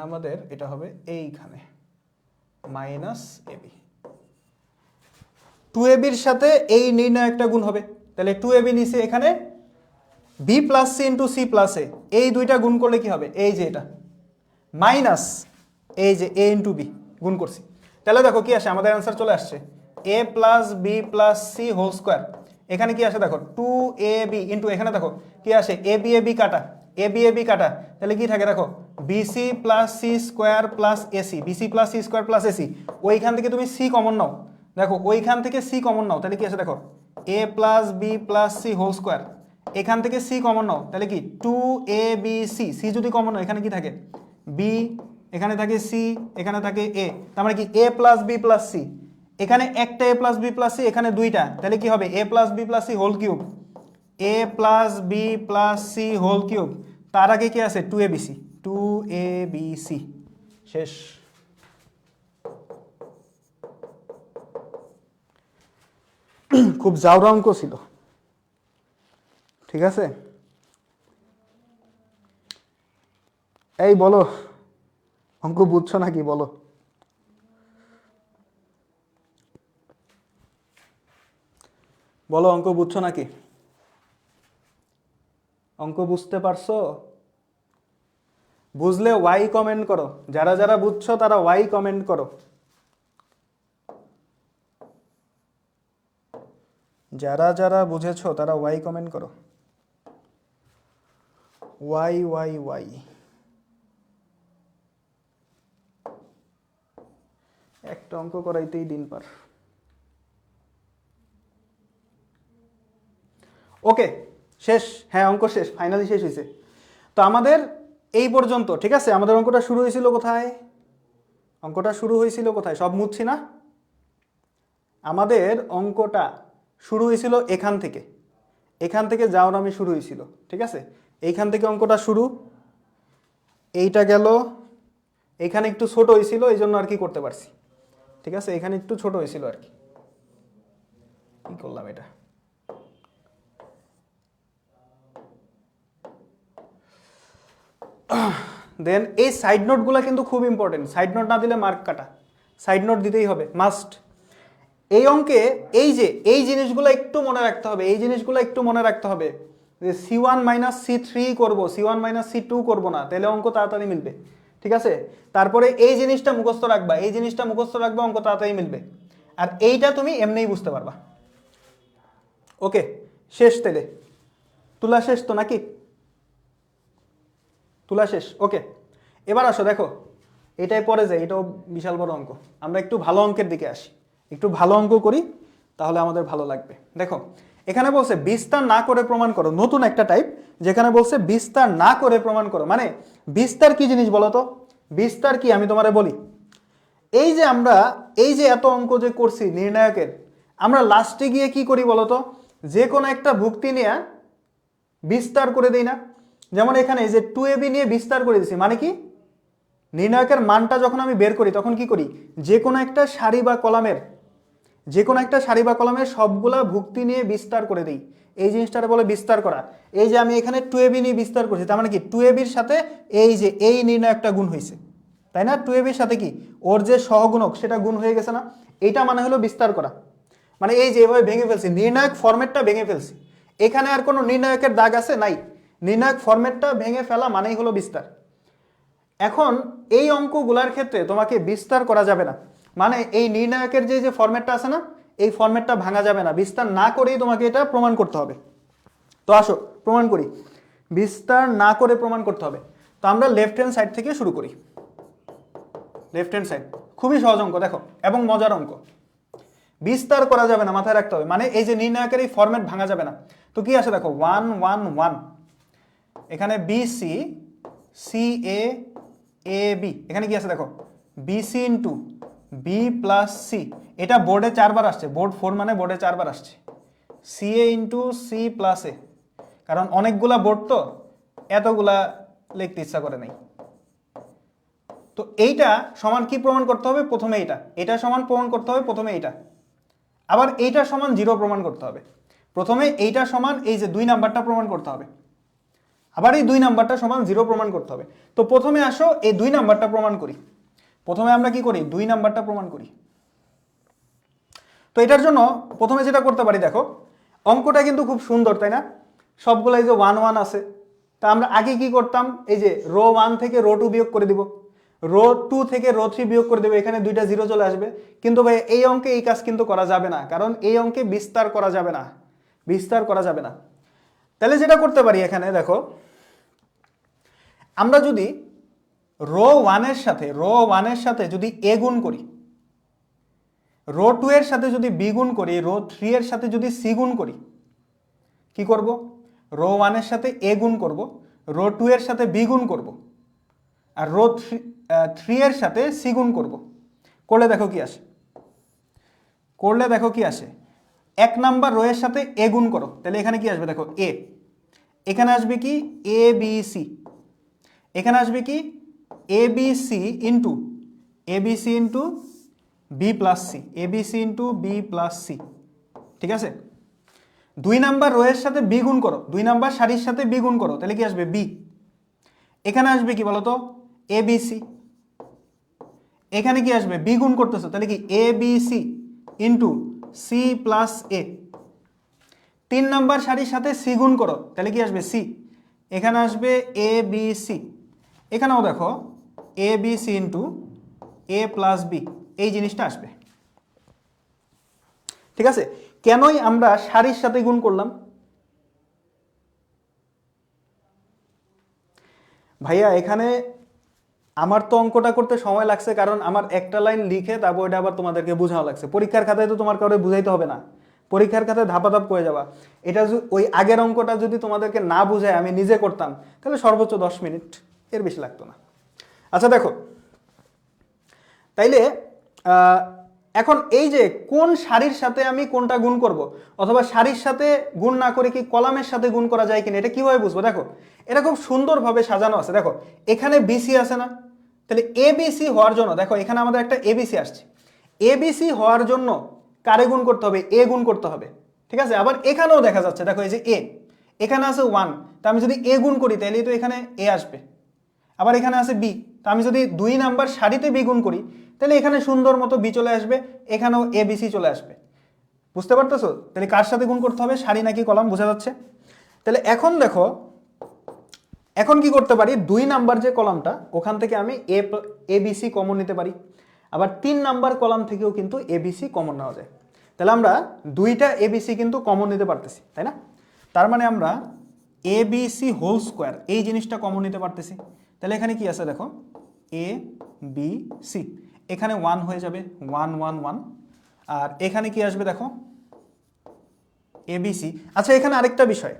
আমাদের এটা হবে এইখানে মাইনাস এবি, 2ab এর সাথে এই নির্ণায়কটা গুণ হবে, তাহলে 2ab নিচে এখানে B plus C into C plus A, এই দুইটা গুণ করলে কি হবে এই যে এটা মাইনাস এই যে এ ইন্টু বি গুণ করছি, তাহলে দেখো কি আসে আমাদের অ্যান্সার চলে আসছে A plus B plus C whole square. এখানে কি আসে দেখো 2ab ইন্টু এখানে দেখো কি আসে এ বি কাটা, তাহলে কি থাকে দেখো BC plus C square plus AC, ওইখান থেকে তুমি সি কমন নাও, দেখো ওইখান থেকে সি কমন নাও, তাহলে কি আছে দেখো A plus B plus C whole square, এখান থেকে সি কমন নাও, তাহলে কি 2abc, সি যদি কমন নাও এখানে কি থাকে বি, এখানে থাকে সি, এখানে থাকে এ, তার মানে কি A plus B plus C, এখানে একটা A plus B plus C, এখানে দুইটা, তাহলে কি হবে A plus B plus C whole cube, A plus B plus C whole cube, তার আগে কি আছে 2abc, শেষ। খুব জাউরা অঙ্ক ছিল, ঠিক আছে। এই বলো অঙ্ক বুঝছো নাকি বলো, বলো অঙ্ক বুঝছো নাকি, অঙ্ক বুঝতে পারছো? বুঝলে ওয়াই কমেন্ট করো, যারা যারা বুঝছো তারা ওয়াই কমেন্ট করো, যারা যারা বুঝেছো তারা ওয়াই কমেন্ট করো, ওয়াই ওয়াই ওয়াই। একটা অঙ্ক করাইতেই দিন পার। ওকে শেষ, হ্যাঁ অঙ্ক শেষ, ফাইনালি শেষ হয়েছে। তো আমাদের এই পর্যন্ত, ঠিক আছে। আমাদের অঙ্কটা শুরু হয়েছিল কোথায়, সব মুছছি না, আমাদের অঙ্কটা শুরু হয়েছিল এখান থেকে জাওরামি শুরু হয়েছিল, ঠিক আছে। এইখান থেকে অঙ্কটা শুরু, এইটা গেল, এখানে একটু ছোট হয়েছিল এই জন্য আর কি করতে পারছি, ঠিক আছে, এখানে একটু ছোট হয়েছিল আর কি করলাম এটা। দেন এই সাইড নোটগুলো কিন্তু খুব ইম্পর্টেন্ট, সাইড নোট না দিলে মার্ক কাটা, সাইড নোট দিতেই হবে মাস্ট। এই অঙ্কে এই জিনিসগুলো একটু মনে রাখতে হবে, যে C1 মাইনাস C3 করবো, C1 মাইনাস C2 করবো না, তাহলে অঙ্ক তাড়াতাড়ি মিলবে, ঠিক আছে। তারপরে এই জিনিসটা মুখস্থ রাখবা, অঙ্ক তাড়াতাড়ি মিলবে, আর এইটা তুমি এমনিই বুঝতে পারবা। ওকে শেষ, তেলে তুলা শেষ তো নাকি, তুলা শেষ। ওকে এবার আসো দেখো, এটাই পরে যাই, এটাও বিশাল বড় অঙ্ক, আমরা একটু ভালো অঙ্কের দিকে আসি, একটু ভালো অঙ্ক করি তাহলে আমাদের ভালো লাগবে। দেখো এখানে বলছে বিস্তার না করে প্রমাণ করো, নতুন একটা টাইপ, যেখানে বলছে বিস্তার না করে প্রমাণ করো। মানে বিস্তার কি জিনিস বলো তো, বিস্তার কি আমি তোমারে বলি। এই যে আমরা এত অঙ্ক যে করছি নির্ণায়কের, আমরা লাস্টে গিয়ে কি করি বলতো, যে কোনো একটা ভুক্তি নিয়ে বিস্তার করে দিই না। যেমন এখানে যে 2ab নিয়ে বিস্তার করে দিছি, মানে কি নির্ণায়কের মানটা যখন আমি বের করি তখন কি করি, যে কোনো একটা সারি বা কলামের সবগুলা ভুক্তি নিয়ে বিস্তার করে দিই, এই জিনিসটারে বলে বিস্তার করা। এই যে আমি এখানে 2ab নিয়ে বিস্তার করছি, তার মানে কি 2ab এর সাথে এই নির্ণায়কটা গুণ হয়েছে, তাই না। 2ab এর সাথে কি ওর যে সহগুণক সেটা গুণ হয়ে গেছে না, এইটা মানে হলো বিস্তার করা। মানে এই যে এভাবে ভেঙে ফেলছি, নির্ণায়ক ফরম্যাটটা ভেঙে ফেলছি, এখানে আর কোনো নির্ণায়কের দাগ আছে নাই, নির্ণায়ক ফরম্যাটটা ভেঙে ফেলা মানেই হলো বিস্তার। এখন এই অঙ্কগুলার ক্ষেত্রে তোমাকে বিস্তার করা যাবে না, মানে এই নির্ণায়কের যে ফরম্যাটটা আছে না, এই ফরম্যাটটা ভাঙা যাবে না, বিস্তার না করেই তোমাকে এটা প্রমাণ করতে হবে। তো আসো প্রমাণ করি, বিস্তার না করে প্রমাণ করতে হবে। তো আমরা লেফট হ্যান্ড সাইড থেকে শুরু করি। লেফট হ্যান্ড সাইড খুবই সহজ অঙ্ক দেখো, এবং মজার অঙ্ক। বিস্তার করা যাবে না, মাথায় রাখতে হবে, মানে এই যে নির্ণায়কের এই ফরম্যাট ভাঙা যাবে না। তো কি আছে দেখো, 1 1 1, এখানে BC C A A B, এখানে কি আছে দেখো BC into B plus C, এটা বোর্ডে 4 বার আসছে, বোর্ড 4 মানে বোর্ডে 4 বার আসছে, সি এ ইন্টু সি প্লাস এ, কারণ অনেকগুলা বোর্ড তো এতগুলা লিখতে ইচ্ছা করে নাই। তো এইটা সমান কি প্রমাণ করতে হবে, প্রথমে এটা সমান প্রমাণ করতে হবে, প্রথমে এইটা, আবার এইটা সমান 0 প্রমাণ করতে হবে। প্রথমে এইটা সমান এই যে 2 নাম্বারটা প্রমাণ করতে হবে, আবার এই 2 নাম্বারটা সমান 0 প্রমাণ করতে হবে। তো প্রথমে আসো এই 2 নাম্বারটা প্রমাণ করি। প্রথমে আমরা কি করি, 2 নাম্বারটা প্রমাণ করি। তো এটার জন্য প্রথমে যেটা করতে পারি, দেখো অঙ্কটা কিন্তু খুব সুন্দর তাই না, সবগুলো এই যে 1 1 আছে। তা আমরা আগে কি করতাম, এই যে রো 1 থেকে রো 2 বিয়োগ করে দিব, রো 2 থেকে রো 3 বিয়োগ করে দেবো, এখানে 2টা 0 চলে আসবে। কিন্তু ভাই এই অঙ্কে এই কাজ কিন্তু করা যাবে না, কারণ এই অঙ্কে বিস্তার করা যাবে না, বিস্তার করা যাবে না। তাহলে যেটা করতে পারি, এখানে দেখো আমরা যদি রো 1 এর সাথে যদি এ গুণ করি, রো 2 এর সাথে যদি বি গুণ করি, রো 3 এর সাথে যদি সি গুণ করি, কি করব, রো 1 এর সাথে এ গুণ করব, রো 2 এর সাথে বি গুণ করব, আর রো 3 এর সাথে সি গুণ করব, করলে দেখো কি আসে, এক নাম্বার রো এর সাথে এ গুণ করো, তাহলে এখানে কি আসবে দেখো এ, এখানে আসবে কি এ বি সি, এখানে আসবে কি A B C into B plus C, A B C into B plus C, ঠিক আছে। 2 নাম্বার রো এর সাথে বি গুণ করো, 2 নাম্বার সারির সাথে বি গুণ করো, তাহলে কি আসবে বি, এখানে আসবে কি বলতো এ বি সি, এখানে কি আসবে বি গুণ করতেছো, তাহলে কি A B C into C plus A. 3 number সারির সাথে সি গুণ করো, তাহলে কি আসবে সি, এখানে আসবে এ বি সি, এখানেও দেখো এ B C into A plus B, এই জিনিসটা আসবে, ঠিক আছে। কেনই আমরা সারির সাথে গুণ করলাম, ভাইয়া এখানে আমার তো অঙ্কটা করতে সময় লাগছে, কারণ আমার একটা লাইন লিখে তারপর ওইটা আবার তোমাদেরকে বোঝানো লাগছে। পরীক্ষার খাতায় তো তোমার কাউকে বুঝাইতে হবে না, পরীক্ষার খাতায় ধাপাধাপ করে যাবা। এটা ওই আগের অঙ্কটা যদি তোমাদেরকে না বুঝায় আমি নিজে করতাম, তাহলে সর্বোচ্চ 10 মিনিট, এর বেশি লাগতো না। আচ্ছা দেখো, তাইলে এখন এই যে কোন সারির সাথে আমি কোনটা গুণ করব, অথবা সারির সাথে গুণ না করে কি কলামের সাথে গুণ করা যায় কিনা, এটা কিভাবে বুঝবো, দেখো এটা খুব সুন্দরভাবে সাজানো আছে। দেখো এখানে বিসি আছে না, তাহলে এবিসি হওয়ার জন্য দেখো এখানে আমাদের একটা এবিসি আসছে, এবিসি হওয়ার জন্য কারে গুণ করতে হবে, এ গুণ করতে হবে, ঠিক আছে। আবার এখানেও দেখা যাচ্ছে, দেখো এই যে এ, এখানে আছে 1, তা আমি যদি এ গুণ করি তাহলে তো এখানে এ আসবে। আবার এখানে আছে বি, তা আমি যদি 2 নাম্বার সারিতে বি গুণ করি তাহলে এখানে সুন্দর মতো বি চলে আসবে, এখানেও এ বি সি চলে আসবে। বুঝতে পারতেছো, তাহলে কার সাথে গুণ করতে হবে, সারি নাকি কলাম, বোঝা যাচ্ছে। তাহলে এখন দেখো, এখন কি করতে পারি, 2 নাম্বার যে কলামটা ওখান থেকে আমি এ বি সি কমন নিতে পারি, আবার 3 নাম্বার কলাম থেকেও কিন্তু এ বি সি কমন নেওয়া যায়। তাহলে আমরা 2টা এ বি সি কিন্তু কমন নিতে পারতেছি, তাই না। তার মানে আমরা এ বি সি হোল স্কোয়ার এই জিনিসটা কমন নিতে পারতেছি। তাহলে এখানে কি আছে দেখো এ বি সি, এখানে 1 হয়ে যাবে, 1 1 1, আর এখানে কি আসবে দেখো এবিসি। আচ্ছা এখানে আরেকটা বিষয়,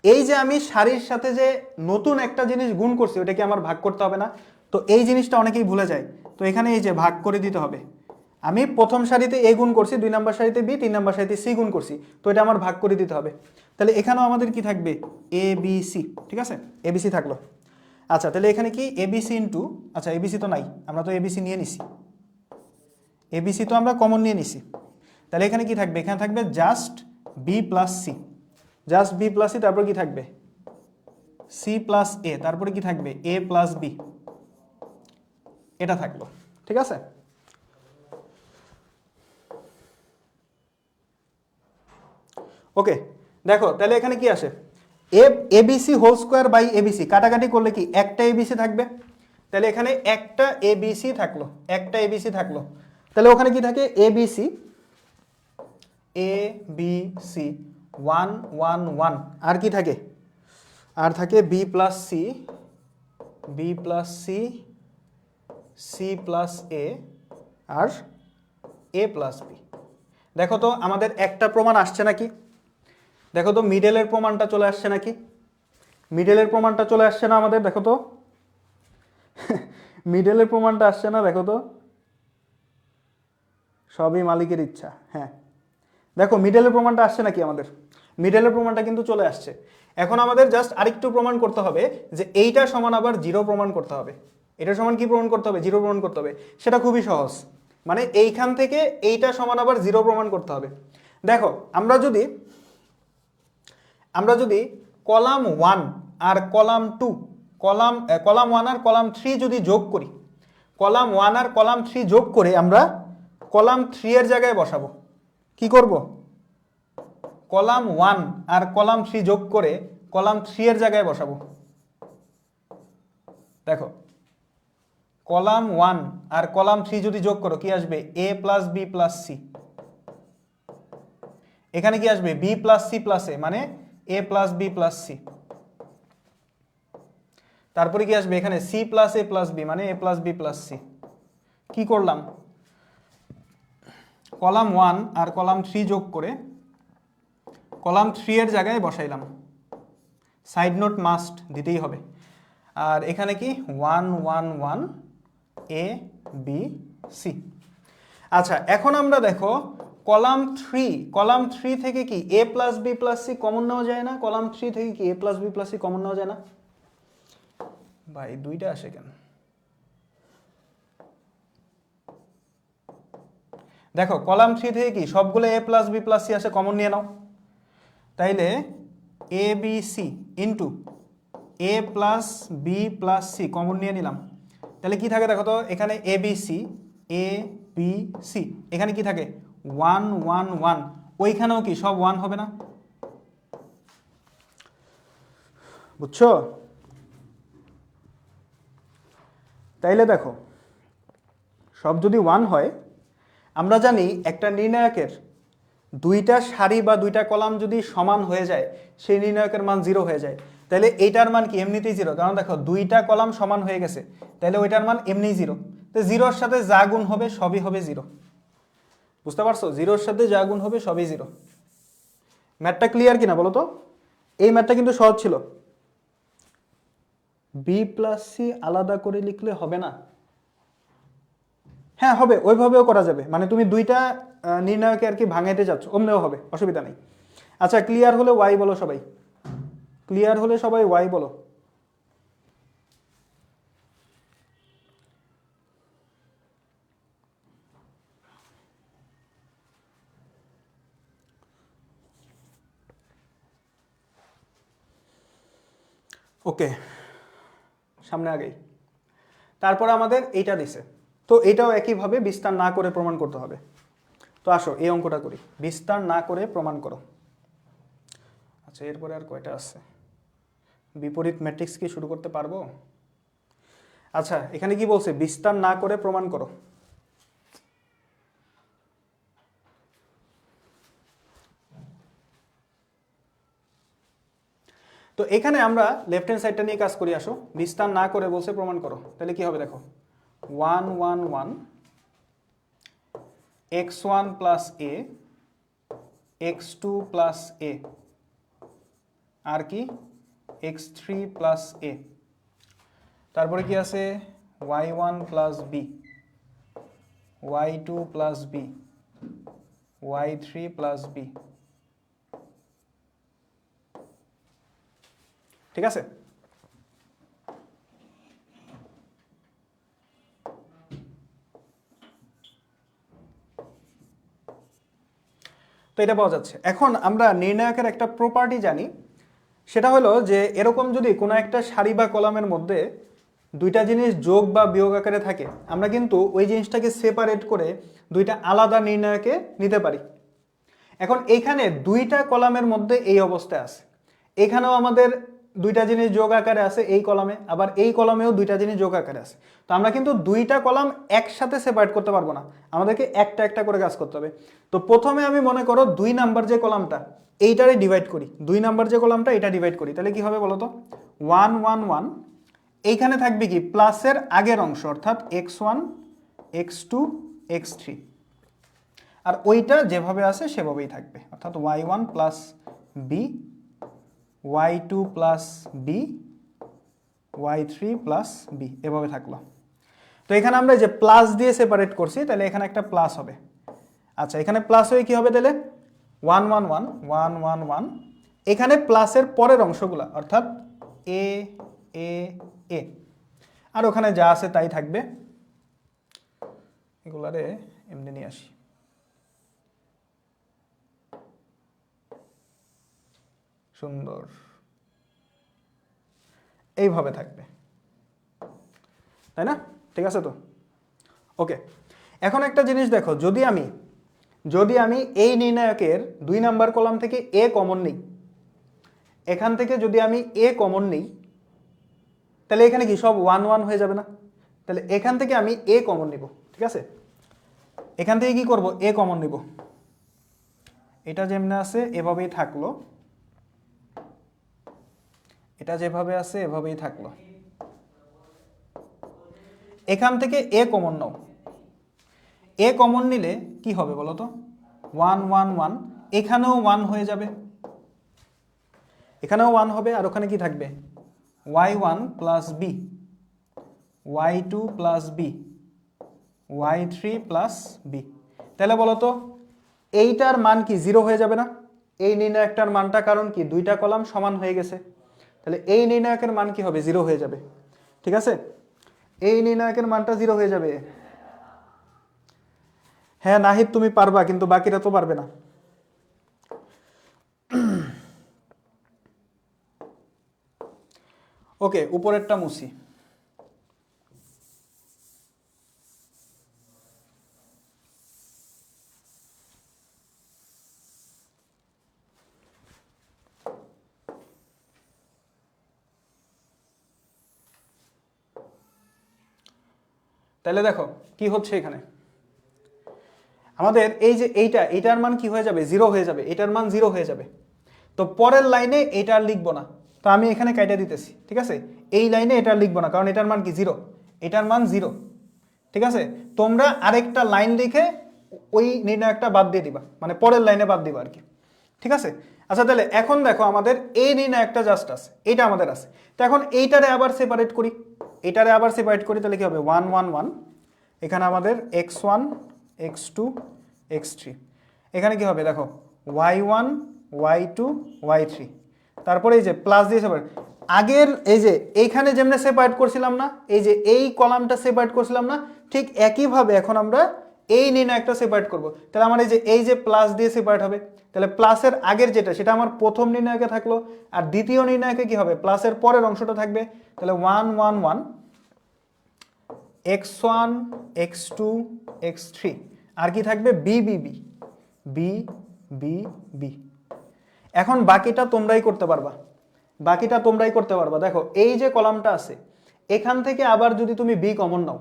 এই যে আমি সারির সাথে যে নতুন একটা জিনিস গুণ করছি ওটা কি আমার ভাগ করতে হবে না, তো এই জিনিসটা অনেকেই ভুলে যায়। তো এখানে এই যে ভাগ করে দিতে হবে, আমি প্রথম সারিতে এ গুণ করছি, 2 নাম্বার সারিতে বি, 3 নাম্বার সারিতে সি গুণ করছি, তো এটা আমার ভাগ করে দিতে হবে। তাহলে এখানেও আমাদের কি থাকবে এ বি সি, ঠিক আছে, এবিসি থাকলো। আচ্ছা তাহলে এখানে কি এবিসি ইন্টু, আচ্ছা এবিসি তো নাই, আমরা তো এবিসি নিয়ে নিছি, এবিসি তো আমরা কমন নিয়ে নিছি। তাহলে এখানে কি থাকবে, এখানে থাকবে just B plus C, just B plus C, তারপর কি থাকবে সি প্লাস এ, তারপরে কি থাকবে এ প্লাস বি, এটা থাকলো, ঠিক আছে। ওকে দেখো তাহলে এখানে কি আসে, ABC whole square by ABC, কাটাকাটি করলে কি একটা এবিসি থাকবে, তাহলে এখানে একটা এবিসি থাকলো, একটা এবিসি থাকলো। তাহলে ওখানে কি থাকে A B C, A B C 1 1 1, আর কি থাকে, আর থাকে B plus C, B plus C, C plus A, আর এ প্লাস বি। দেখো তো আমাদের একটা প্রমাণ আসছে নাকি, দেখো তো মিডলের প্রমাণটা চলে আসছে নাকি, মিডলের প্রমাণটা চলে আসছে না আমাদের, দেখো তো মিডলের প্রমাণটা আসছে না, দেখো তো, সবই মালিকের ইচ্ছা। হ্যাঁ দেখো মিডলের প্রমাণটা আসছে নাকি আমাদের, মিডলের প্রমাণটা কিন্তু চলে আসছে। এখন আমাদের জাস্ট আরেকটু প্রমাণ করতে হবে যে এইটা সমান আবার জিরো প্রমাণ করতে হবে। এটা সমান কি প্রমাণ করতে হবে, জিরো প্রমাণ করতে হবে। সেটা খুবই সহজ, মানে এইখান থেকে এইটা সমান আবার জিরো প্রমাণ করতে হবে। দেখো আমরা যদি কলাম 1 আর কলাম 2, কলাম 1 আর কলাম 3 যদি যোগ করি, কলাম 1 আর কলাম 3 যোগ করে আমরা কলাম 3 এর জায়গায় বসাবো। কি করব, কলাম 1 আর কলাম 3 যোগ করে কলাম 3 এর জায়গায় বসাবো। দেখো কলাম 1 আর কলাম 3 যদি যোগ করো কি আসবে, এ প্লাস বি প্লাস সি। এখানে কি আসবে, বি প্লাস সি প্লাস এ, মানে এ প্লাস বি প্লাস সি। তারপরে কি আসবে, এখানে C plus A plus B, মানে এ প্লাস বি প্লাস সি। কি করলাম, কলাম 1 আর কলাম 3 যোগ করে কলাম 3 এর জায়গায় বসাইলাম। সাইড নোট মাস্ট দিতেই হবে। আর এখানে কি 1 1 1 এ বি সি। আচ্ছা এখন আমরা দেখো কলাম 3 থেকে কি A plus B plus C common নেওয়া যায় না, কলাম 3 থেকে কি A plus B plus C common নেওয়া যায় না ভাই, দুইটা আসে কেন, দেখো কলাম 3 থেকে কি সবগুলো A plus B plus C আসে, কমন নিয়ে নাও। তাইলে A B C into A plus B plus C common নিয়ে নিলাম। তাহলে কি থাকে দেখো তো, এখানে A B C, A B C, এখানে কি থাকে 1 1 1, ওইখানেও কি সব 1 হবে না, বুঝছো? তাইলে দেখো সব যদি 1 হয়, আমরা জানি একটা নির্ণায়কের দুইটা সারি বা দুইটা কলাম যদি সমান হয়ে যায় সেই নির্ণায়কের মান 0 হয়ে যায়। তাহলে এইটার মান কি এমনিতেই 0, কারণ দেখো দুইটা কলাম সমান হয়ে গেছে, তাহলে ওইটার মান এমনিই 0। তো 0-র সাথে যা গুণ হবে সবই হবে 0, বুঝতে পারছো? 0-র সাথে যা গুণ হবে সবই 0। ম্যাথটা ক্লিয়ার কিনা বলো তো? এই ম্যাথটা কিন্তু সহজ ছিল। বি প্লাস সি আলাদা করে লিখলে হবে না, হ্যাঁ হবে, ওইভাবেও করা যাবে, মানে তুমি দুইটা নির্ণায়কে আর কি ভাঙাইতে যাচ্ছ, অমনেও হবে, অসুবিধা নেই। আচ্ছা ক্লিয়ার হলে ওয়াই বলো সবাই, ক্লিয়ার হলে সবাই ওয়াই বলো। ওকে সামনে আগেই, তারপর আমাদের এইটা দিছে, তো এটাও একইভাবে বিস্তার না করে প্রমাণ করতে হবে। তো আসো এই অঙ্কটা করি, বিস্তার না করে প্রমাণ করো। আচ্ছা এরপরে আর কয়টা আছে, বিপরীত ম্যাট্রিক্স কি শুরু করতে পারবো? আচ্ছা এখানে কি বলছে, বিস্তার না করে প্রমাণ করো। তো এখানে আমরা লেফট হ্যান্ড সাইডটা নিয়ে কাজ করি, আসো বিস্তার না করে বলছে প্রমাণ করো। তাহলে কি হবে দেখো, 1 1 1 x1 plus A x2 plus A, আর কি x3 প্লাস এ, তারপরে কি আছে y1 plus B, y2 plus B, y3 plus B. ঠিক আছে? তো এটা পাওয়া যাচ্ছে। এখন আমরা নির্ণায়কের একটা প্রপার্টি জানি, সেটা হলো যে এরকম যদি কোনো একটা সারি বা কলামের মধ্যে দুইটা জিনিস যোগ বা বিয়োগ আকারে থাকে, আমরা কিন্তু ওই জিনিসটাকে সেপারেট করে দুইটা আলাদা নির্ণায়কে নিতে পারি। এখন এইখানে দুইটা কলামের মধ্যে এই অবস্থায় আছে, এখানেও আমাদের দুইটা জিনিস যোগ আকারে আছে এই কলামে, আবার এই কলামেও দুইটা জিনিস যোগ আকারে আছে। তো আমরা কিন্তু দুইটা কলাম একসাথে সেপারেট করতে পারবো না, আমাদেরকে একটা একটা করে কাজ করতে হবে। তো প্রথমে আমি মনে করো 2 নাম্বার যে কলামটা এইটারে ডিভাইড করি, 2 নাম্বার যে কলামটা এটা ডিভাইড করি, তাহলে কি হবে বলো তো? 1 1 1, এইখানে থাকবে কি প্লাসের আগের অংশ অর্থাৎ x1 x2 x3, আর ওইটা যেভাবে আছে সেভাবেই থাকবে অর্থাৎ y1 plus B y2 plus B y3 plus B, এভাবে থাকলো। তো এখানে আমরা যে প্লাস দিয়ে সেপারেট করছি, তাহলে এখানে একটা প্লাস হবে। আচ্ছা, এখানে প্লাস হয়ে কি হবে তাহলে 1 1 1 1 1 1, এখানে প্লাসের পরের অংশগুলো অর্থাৎ এ এ এ, আর ওখানে যা আছে তাই থাকবে, এগুলারে এমনি নিয়ে আসি। সুন্দর, এইভাবে থাকবে, তাই না? ঠিক আছে তো, ওকে। এখন একটা জিনিস দেখো, যদি আমি এই নির্ণায়কের 2 নাম্বার কলাম থেকে এ কমন নিই, এখান থেকে যদি আমি এ কমন নিই, তাহলে এখানে কি সব 1 1 হয়ে যাবে না? তাহলে এখান থেকে আমি এ কমন নিব, ঠিক আছে? এখান থেকে কি করব? এ কমন নিব, এটা যেমনে আছে এভাবেই থাকলো, এটা যেভাবে আছে এভাবেই থাকলো। এখান থেকে a common now, a common নিলে কি হবে বলো তো? 1 1 1, এখানেও 1 হয়ে যাবে, এখানেও 1 হবে, আর ওখানে কি থাকবে? y1 plus B y2 plus B y3 plus B. তাহলে বলো তো এইটার মান কি 0 হয়ে যাবে না? এই নির্ণায়কটার মানটা, কারণ কি দুইটা কলাম সমান হয়ে গেছে, তাহলে এই নির্ণায়কের মান কি হবে? 0 হয়ে যাবে, ঠিক আছে? এই নির্ণায়কের মানটা 0 হয়ে যাবে। হ্যাঁ নাহিদ, তুমি পারবা, কিন্তু বাকিরা তো পারবে না। ওকে, উপরেরটা মুছি। তাহলে দেখো কি হচ্ছে এখানে, আমাদের এই যে এইটার মান কি হয়ে যাবে? 0 হয়ে যাবে, এটার মান 0 হয়ে যাবে। তো পরের লাইনে এটা আর লিখবো না, তো আমি এখানে কাইটা দিতেছি, ঠিক আছে? এই লাইনে এটা লিখবো না, কারণ এটার মান কি 0, এটার মান 0, ঠিক আছে? তোমরা আরেকটা লাইন লিখে ওই নির্ণায়কটা বাদ দিয়ে দিবা, মানে পরের লাইনে বাদ দিবা আর কি, ঠিক আছে? আচ্ছা, তাহলে এখন দেখো আমাদের এই নির্ণায়কটা জাস্ট আছে, এইটা আমাদের আছে। তো এখন এইটারে আবার সেপারেট করি, তাহলে কি হবে? 1 1 1, এখানে আমাদের x1 x2 x3, এখানে কি হবে দেখো? y1 y2 y3, তারপরে এই যে প্লাস দিয়ে সেপারেট, আগের এই যে এইখানে যেমনে সেপারেট করছিলাম না, এই যে এই কলামটা সেপারেট করছিলাম না, ঠিক একইভাবে এখন আমরা এই নির্ণায়কটা সেপারেট করব। তাহলে আমার এই যে প্লাস দিয়ে সেপারেট হবে, তাহলে প্লাসের আগের যেটা সেটা আমার প্রথম নির্ণায়কে থাকলো, আর দ্বিতীয় নির্ণায়কে কি হবে? প্লাসের পরের অংশটা থাকবে, তাহলে 1 1 1 x1 x2 x3, আর কি থাকবে? B B B B B B. এখন বাকিটা তোমরাই করতে পারবা, দেখো এই যে কলামটা আছে এখান থেকে আবার যদি তুমি বি কমন নাও,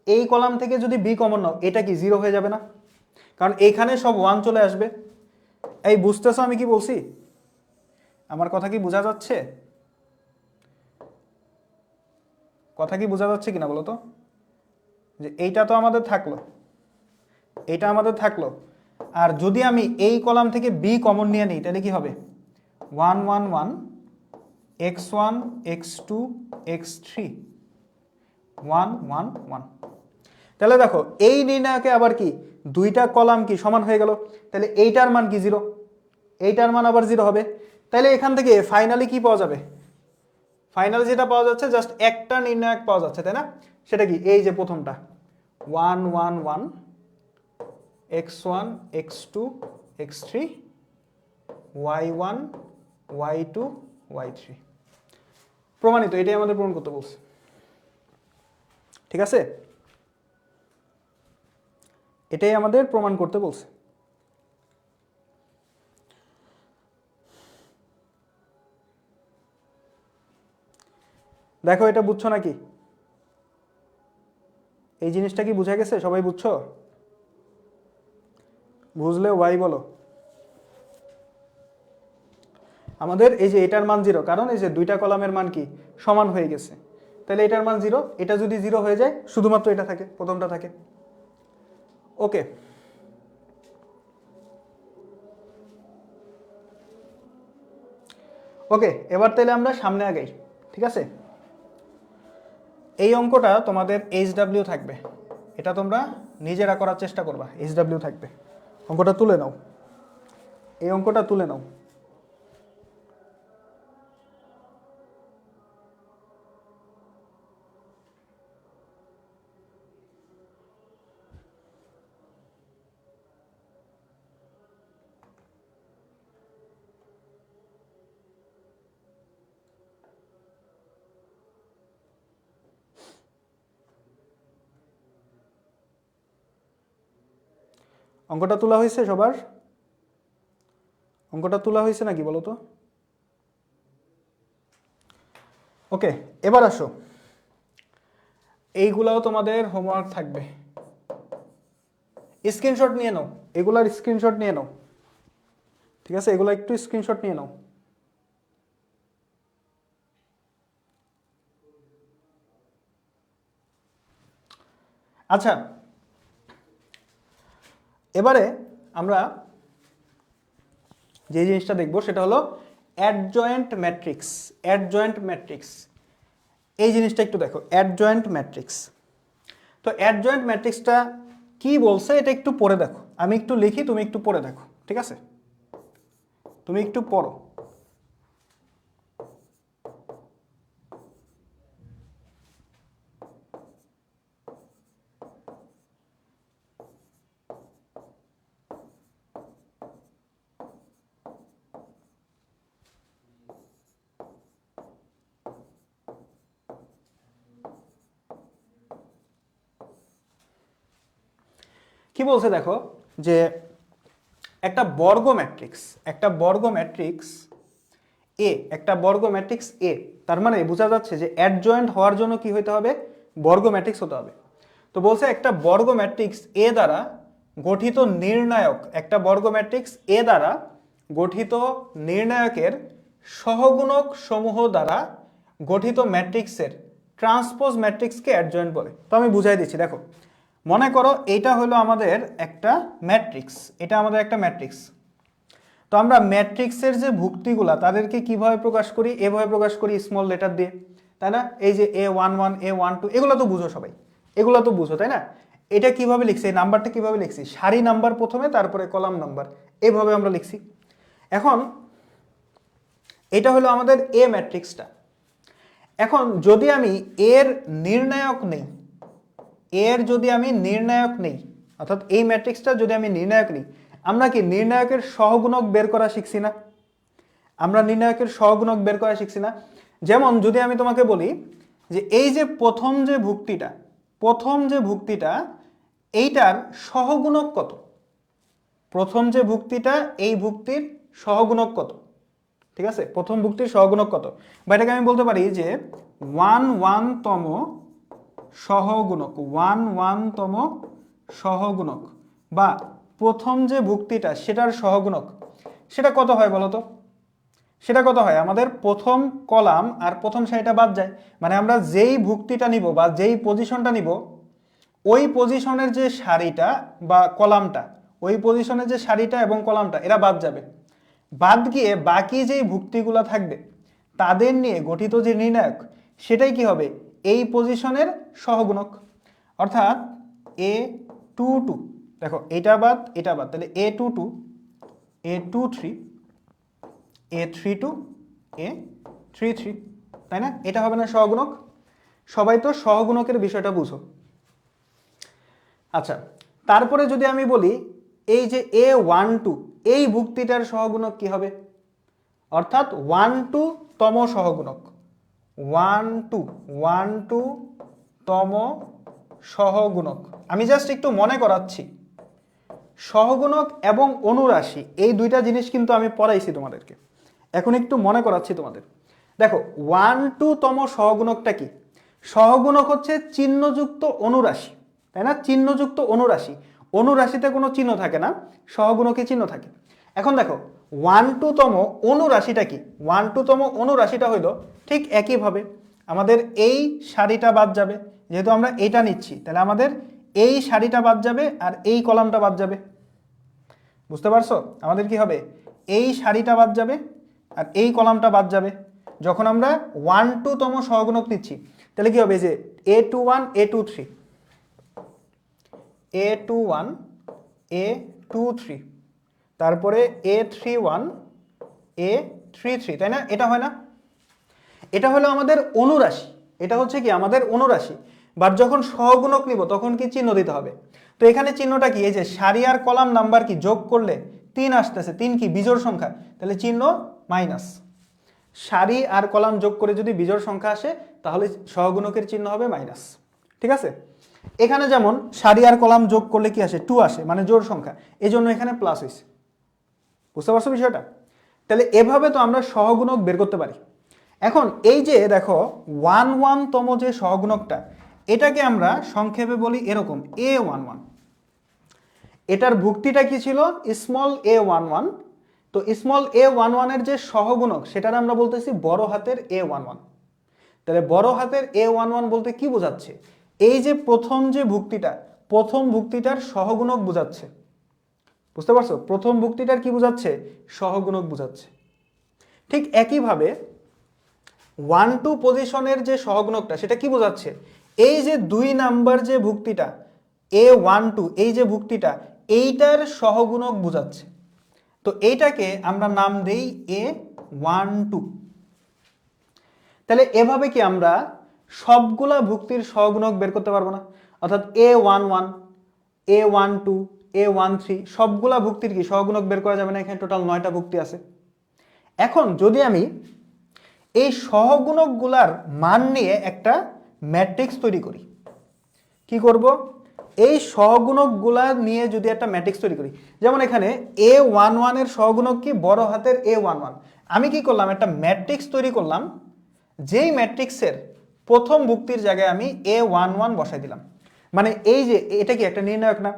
এই কলাম থেকে যদি বি কমন নাও, এটা কি 0 হয়ে যাবে না? কারণ এখানে সব 1 চলে আসবে। এই বুঝতেছো আমি কি বলছি? আমার কথা কি বোঝা যাচ্ছে? কথা কি বোঝা যাচ্ছে কিনা বলো তো? যে এইটা তো আমাদের থাকলো, এইটা আমাদের থাকলো, আর যদি আমি এই কলাম থেকে বি কমন নিয়ে নিই, তাহলে কি হবে? 1 1 1 x1 x2 x3 1 1 1। তাহলে দেখো এই নির্ণায়কে আবার কি দুইটা কলাম কি সমান হয়ে গেল, তাহলে এইটার মান কি 0, এইটার মান আবার 0 হবে। তাহলে এখান থেকে ফাইনালি কি পাওয়া যাবে? ফাইনাল যেটা পাওয়া যাচ্ছে জাস্ট একটা নির্ণায়ক পাওয়া যাচ্ছে, তাই না? সেটা কি? এই যে প্রথমটা 1 1 1 x1 x2 x3 y1 y2 y3, প্রমাণিত। এটাই আমাদের প্রমাণ করতে বলছে, ঠিক আছে? এটাই আমাদের প্রমাণ করতে বলছে। দেখো এটা বুঝছো নাকি? এই জিনিসটা কি বুঝা গেছে? সবাই বুঝছো? বুঝলেও ভাই বলো। আমাদের এই যে এটার মান 0, কারণ এই যে দুইটা কলামের মান কি সমান হয়ে গেছে, তাহলে এটার মান 0, এটা যদি 0 হয়ে যায় শুধুমাত্র এটা থাকে, প্রথমটা থাকে। ওকে, ওকে, এবার তাহলে আমরা সামনে আগাই, ঠিক আছে? এই অঙ্কটা তোমাদের HW থাকবে, এটা তোমরা নিজেরা করার চেষ্টা করবা, HW থাকবে। অঙ্কটা তুলে নাও, এই অঙ্কটা তুলে নাও। অঙ্কটা তোলা হয়েছে সবার? অঙ্কটা তোলা হয়েছে নাকি বলো তো? ওকে, এবার আসো, এইগুলাও তোমাদের হোমওয়ার্ক থাকবে, স্ক্রিনশট নিয়ে নাও, এগুলার স্ক্রিনশট নিয়ে নাও, ঠিক আছে? এগুলো একটু স্ক্রিনশট নিয়ে নাও। আচ্ছা, এবারে আমরা যে জিনিসটা দেখব সেটা হলো অ্যাডজয়েন্ট ম্যাট্রিক্স। অ্যাডজয়েন্ট ম্যাট্রিক্স, এই জিনিসটা একটু দেখো, অ্যাডজয়েন্ট ম্যাট্রিক্স। তো অ্যাডজয়েন্ট ম্যাট্রিক্সটা কি বলছে এটা একটু পড়ে দেখো, আমি একটু লিখি, তুমি একটু পড়ে দেখো, ঠিক আছে? তুমি একটু পড়ো। কি বলছে দেখো, যে একটা বর্গ ম্যাট্রিক্স, একটা বর্গ ম্যাট্রিক্স এ, একটা বর্গ ম্যাট্রিক্স এ, তার মানে বোঝা যাচ্ছে যে অ্যাডজয়েন্ট হওয়ার জন্য কি হতে হবে? বর্গ ম্যাট্রিক্স হতে হবে। তো বলছে একটা বর্গ ম্যাট্রিক্স এ দ্বারা গঠিত নির্ণায়ক, একটা বর্গ ম্যাট্রিক্স এ দ্বারা গঠিত নির্ণায়কের সহগুণক সমূহ দ্বারা গঠিত ম্যাট্রিক্সের ট্রান্সপোজ ম্যাট্রিক্সকে অ্যাডজয়েন্ট বলে। তো আমি বুঝাই দিচ্ছি, দেখো, মনে করো এইটা হলো আমাদের একটা ম্যাট্রিক্স, এটা আমাদের একটা ম্যাট্রিক্স। তো আমরা ম্যাট্রিক্সের যে ভুক্তিগুলা তাদেরকে কিভাবে প্রকাশ করি? এভাবে প্রকাশ করি, স্মল লেটার দিয়ে, তাই না? এই যে A11, A12, এগুলো তো বুঝো সবাই, এগুলো তো বুঝো, তাই না? এটা কিভাবে লিখছি, এই নাম্বারটা কিভাবে লিখছি? সারি নাম্বার প্রথমে, তারপরে কলাম নাম্বার, এইভাবে আমরা লিখছি। এখন এটা হলো আমাদের এ ম্যাট্রিক্সটা। এখন যদি আমি এর নির্ণায়ক নেই, এর যদি আমি নির্ণায়ক নেই, অর্থাৎ এই ম্যাট্রিক্সটা যদি আমি নির্ণায়ক নেই, আমরা কি নির্ণায়কের সহগুণক বের করা শিখছি না? আমরা নির্ণায়কের সহগুণক বের করা শিখছি না? যেমন যদি আমি তোমাকে বলি যে এই যে প্রথম যে ভুক্তিটা, প্রথম যে ভুক্তিটা, এইটার সহগুণক কত? প্রথম যে ভুক্তিটা, এই ভুক্তির সহগুণক কত? ঠিক আছে, প্রথম ভুক্তির সহগুণক কত? বা এটাকে আমি বলতে পারি যে 1 তম সহগুণক, 1 তম সহগুণক, বা প্রথম যে ভুক্তিটা সেটার সহগুণক, সেটা কত হয় বলো তো? সেটা কত হয়? আমাদের প্রথম কলাম আর প্রথম সারিটা বাদ যায়, মানে আমরা যেই ভুক্তিটা নিব বা যেই পজিশনটা নিব, ওই পজিশনের যে সারিটা বা কলামটা, ওই পজিশনের যে সারিটা এবং কলামটা এরা বাদ যাবে। বাদ গিয়ে বাকি যেই ভুক্তিগুলো থাকবে তাদের নিয়ে গঠিত যে নির্ণায়ক, সেটাই কি হবে? এই পজিশনের সহগুণক। অর্থাৎ A22, দেখো এটা বাদ এটা বাদ, তাহলে A22, A23, A32, A33, তাই না? এটা হবে না সহগুণক? সবাই তো সহগুণকের বিষয়টা বুঝো। আচ্ছা, তারপরে যদি আমি বলি এই যে A12, এই ভুক্তিটার সহগুণক কি হবে? অর্থাৎ 12 তম সহগুণক, 12 তম সহগুণক। আমি জাস্ট একটু মনে করাচ্ছি, সহগুণক এবং অনুরাশি এই দুইটা জিনিস কিন্তু আমি পড়াইছি তোমাদেরকে, এখন একটু মনে করাচ্ছি তোমাদের। দেখো 1-2তম সহগুণকটা কি? সহগুণক হচ্ছে চিহ্নযুক্ত অনুরাশি, তাই না? চিহ্নযুক্ত অনুরাশি, অনুরাশিতে কোনো চিহ্ন থাকে না, সহগুণকে চিহ্ন থাকে। এখন দেখো 1-2তম অনুরাশিটা কি? 1-2তম অনুরাশিটা হইল ঠিক একইভাবে আমাদের এই সারিটা বাদ যাবে, যেহেতু আমরা এটা নিচ্ছি তাহলে আমাদের এই সারিটা বাদ যাবে আর এই কলামটা বাদ যাবে। বুঝতে পারছো? আমাদের কি হবে? এই সারিটা বাদ যাবে আর এই কলামটা বাদ যাবে। যখন আমরা 1-2তম সহগুণক নিচ্ছি তাহলে কি হবে? যে A21 A23 A21 A23 তারপরে A31 A33, তাই না? এটা হয় না? এটা হলো আমাদের অনুরাশি, এটা হচ্ছে কি আমাদের অনুরাশি। বাট যখন সহগুণক নিব তখন কি চিহ্ন দিতে হবে। তো এখানে চিহ্নটা কি? এই যে সারি আর কলাম নাম্বার কি যোগ করলে 3 আসতেছে, 3 কি বিজোড় সংখ্যা, তাহলে চিহ্ন মাইনাস। সারি আর কলাম যোগ করে যদি বিজোড় সংখ্যা আসে তাহলে সহগুণকের চিহ্ন হবে মাইনাস। ঠিক আছে? এখানে যেমন সারি আর কলাম যোগ করলে কি আসে? 2 আসে, মানে জোড় সংখ্যা, এই জন্য এখানে প্লাস হয়েছে। বুঝতে পারছো বিষয়টা? তাহলে এভাবে তো আমরা সহগুণক বের করতে পারি। এখন এই যে দেখো 1-1তম যে সহগুণকটা, এটাকে আমরা সংক্ষেপে বলি এরকম A11। এটার ভুক্তিটা কি ছিল? Small a11। তো স্মল a11 এর যে সহগুণক সেটার আমরা বলতেছি বড় হাতের A11। তাহলে বড় হাতের A11 বলতে কি বোঝাচ্ছে? এই যে প্রথম যে ভুক্তিটা, প্রথম ভুক্তিটার সহগুণক বোঝাচ্ছে। বুঝতে পারছো? প্রথম ভুক্তিটার কি বোঝাচ্ছে? সহগুণক বোঝাচ্ছে। ঠিক একইভাবে 1-2 পজিশনের যে সহগুণকটা সেটা কি বোঝাচ্ছে? এই যে 2 নাম্বার যে ভুক্তিটা A12, এই যে ভুক্তিটা, এইটার সহগুণক বোঝাচ্ছে। তো এইটাকে আমরা নাম দেই A12। তাহলে এভাবে কি আমরা সবগুলা ভুক্তির সহগুণক বের করতে পারবো না? অর্থাৎ A11 A12 A13 সবগুলা ভুক্তির কি সহগুণক বের করা যাবে না? এখানে টোটাল 9টা ভুক্তি আছে। এখন যদি আমি এই সহগুণকগুলার মান নিয়ে একটা ম্যাট্রিক্স তৈরি করি, কি করব? এই সহগুণকগুলা নিয়ে যদি একটা ম্যাট্রিক্স তৈরি করি, যেমন এখানে A11 এর সহগুণক কি? বড় হাতের A11। আমি কি করলাম? একটা ম্যাট্রিক্স তৈরি করলাম, যেই ম্যাট্রিক্সের প্রথম ভুক্তির জায়গায় আমি A11 বসাই দিলাম। মানে এই যে এটা কি একটা নির্ণায়ক না?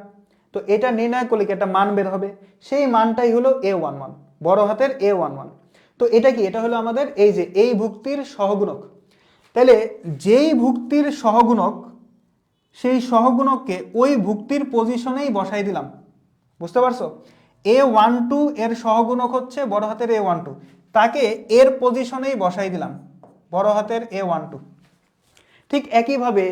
তো এটা নির্ণয় করলে কি একটা মান বের হবে, সেই মানটাই হলো A11, বড় হাতের A11। তো এটা কি? এটা হলো আমাদের এই যে এই ভুক্তির সহগুণক। তাহলে যেই ভুক্তির সহগুণক, সেই সহগুণককে ওই ভুক্তির পজিশনেই বসাই দিলাম। বুঝতে পারছো? A12 এর সহগুণক হচ্ছে বড় হাতের A12, তাকে এর পজিশনেই বসাই দিলাম, বড় হাতের A12। ঠিক একইভাবে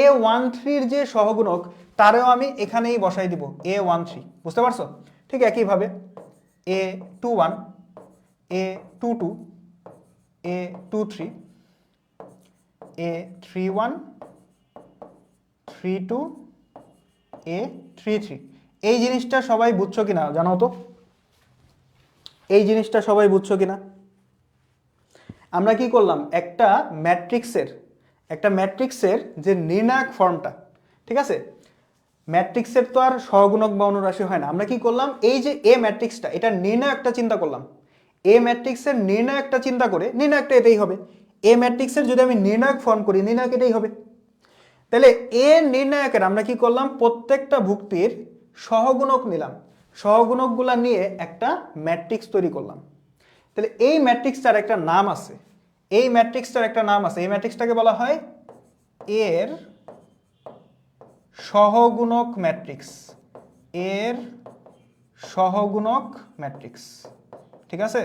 A13 যে সহগুণক, তারেও আমি এখানেই বসাই দিব A13। বুঝতে পারছো? ঠিক একইভাবে A21 A22 A23 A31 32 A33। এই জিনিসটা সবাই বুঝছো কিনা জানাও তো? এই জিনিসটা সবাই বুঝছো কিনা? আমরা কি করলাম? একটা ম্যাট্রিক্সের যে নির্ণায়ক ফর্মটা, ঠিক আছে, ম্যাট্রিক্সের তো আর সহগুণক বা অনুরাশি হয় না। আমরা কি করলাম? এই যে এ ম্যাট্রিক্সটা, এটা নির্ণায়কটা চিন্তা করলাম। এ ম্যাট্রিক্সের নির্ণায়কটা চিন্তা করে, নির্ণায়কটা এটাই হবে। এ ম্যাট্রিক্সের যদি আমি নির্ণায়ক ফর্ম করি, নির্ণায়ক এটাই হবে। তাহলে এ নির্ণায়কের আমরা কি করলাম? প্রত্যেকটা ভুক্তির সহগুণক নিলাম, সহগুণকগুলা নিয়ে একটা ম্যাট্রিক্স তৈরি করলাম। তাহলে এই ম্যাট্রিক্সটার একটা নাম আছে, এই ম্যাট্রিক্সটাকে বলা হয় এর সহগুণক ম্যাট্রিক্স। এর সহগুণক ম্যাট্রিক্স, ঠিক আছে?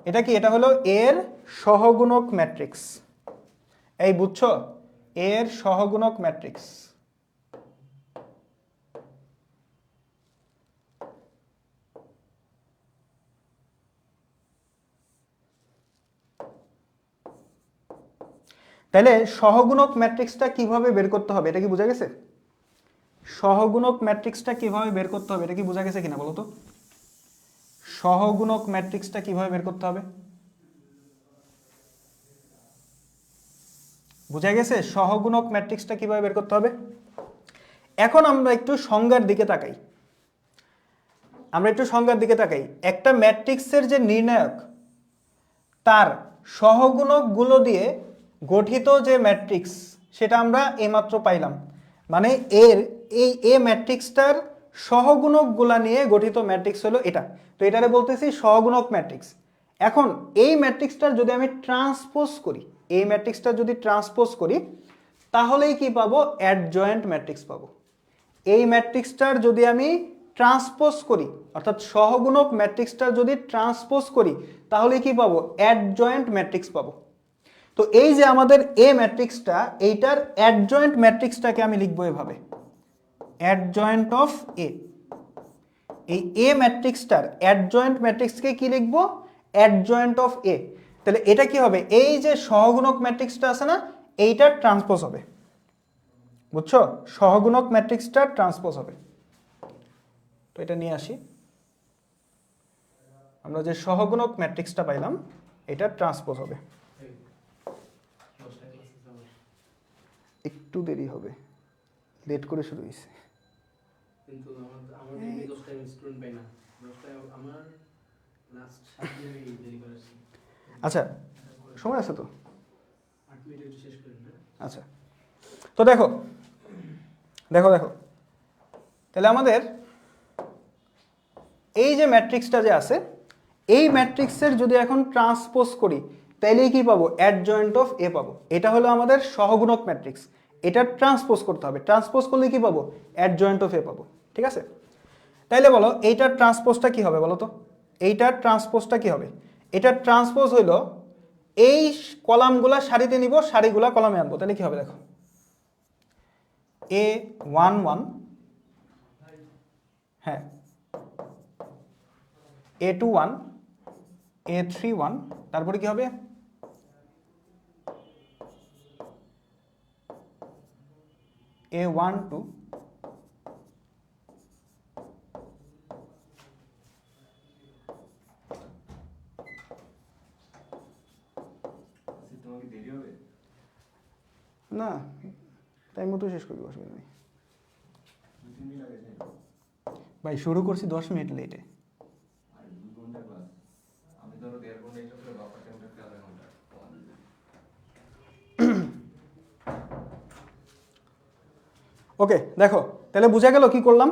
এটা কি? এটা হলো এর সহগুণক ম্যাট্রিক্স। এই বুঝছো? এর সহগুণক ম্যাট্রিক্স। তাহলে সহগুণক ম্যাট্রিক্সটা কিভাবে বের করতে হবে এটা কি বোঝা গেছে? সহগুণক ম্যাট্রিক্সটা কিভাবে বের করতে হবে এটা কি বোঝা গেছে কিনা বলো তো? সহগুণক ম্যাট্রিক্সটা কিভাবে বের করতে হবে বোঝা গেছে? সহগুণক ম্যাট্রিক্সটা কিভাবে বের করতে হবে? এখন আমরা একটু সংজ্ঞার দিকে তাকাই। একটা ম্যাট্রিক্সের যে নির্ণায়ক, তার সহগুণকগুলো দিয়ে গঠিত যে ম্যাট্রিক্স সেটা আমরা এইমাত্র পাইলাম, মানে এই এ ম্যাট্রিক্সটার সহগুণকগুলা নিয়ে গঠিত ম্যাট্রিক্স হলো এটা। তো এটারে বলতেছি সহগুণক ম্যাট্রিক্স। এখন এই ম্যাট্রিক্সটার যদি আমি ট্রান্সপোজ করি, এই ম্যাট্রিক্সটা যদি ট্রান্সপোজ করি তাহলেই কি পাবো? অ্যাডজয়েন্ট ম্যাট্রিক্স পাবো। এই ম্যাট্রিক্সটার যদি আমি ট্রান্সপোজ করি, অর্থাৎ সহগুণক ম্যাট্রিক্সটার যদি ট্রান্সপোজ করি তাহলে কি পাবো? অ্যাডজয়েন্ট ম্যাট্রিক্স পাবো। তো এই যে আমাদের এ ম্যাট্রিক্সটা, এইটার অ্যাডজয়েন্ট ম্যাট্রিক্সটাকে আমি লিখবো এভাবে, অ্যাডজয়েন্ট অফ এ। এই এ ম্যাট্রিক্সটার অ্যাডজয়েন্ট ম্যাট্রিক্সকে কি লিখবো? অ্যাডজয়েন্ট অফ এ। তাহলে এটা কি হবে? এই যে সহগুণক ম্যাট্রিক্সটা আছে না, এইটার ট্রান্সপোজ হবে, বুঝছো? সহগুণক ম্যাট্রিক্সটার ট্রান্সপোজ হবে। তো এটা নিয়ে আসি, আমরা যে সহগুণক ম্যাট্রিক্সটা পাইলাম এটার ট্রান্সপোজ হবে। একটু দেরি হবে, লেট করে শুরু হয়েছে। কিন্তু আমার এই 10 টাইম স্টুডেন্ট পাই না, 10 টাইম আমার লাস্ট 7 দিনে দেরি করেছি। আচ্ছা, সময় আছে তো? 8 মিনিটে শেষ করেন না? আচ্ছা, তো দেখো দেখো দেখো তাহলে আমাদের এই যে ম্যাট্রিক্সটা যে আছে, এই ম্যাট্রিক্সের যদি এখন ট্রান্সপোজ করি তাইলেই কি পাবো? অ্যাডজয়েন্ট অফ এ পাবো। এটা হলো আমাদের সহগুণক ম্যাট্রিক্স, এটা ট্রান্সপোজ করতে হবে। ট্রান্সপোজ করলে কি পাবো? অ্যাডজয়েন্ট অফ এ পাবো, ঠিক আছে? তাইলে বলো এইটার ট্রান্সপোজটা কি হবে বলো তো? এইটার ট্রান্সপোজটা কি হবে? এটার ট্রান্সপোজ হইল এই কলামগুলা সারিতে নিব, সারিগুলা কলামে আনবো। তাহলে কি হবে দেখো, A11, হ্যাঁ, A21, A31, তারপরে কি হবে? A12, না টাইম মতো শেষ করবি, অসুবিধা নেই ভাই। শুরু করছি 10 মিনিট লেটে। ওকে, দেখো তাহলে বোঝা গেল কি করলাম,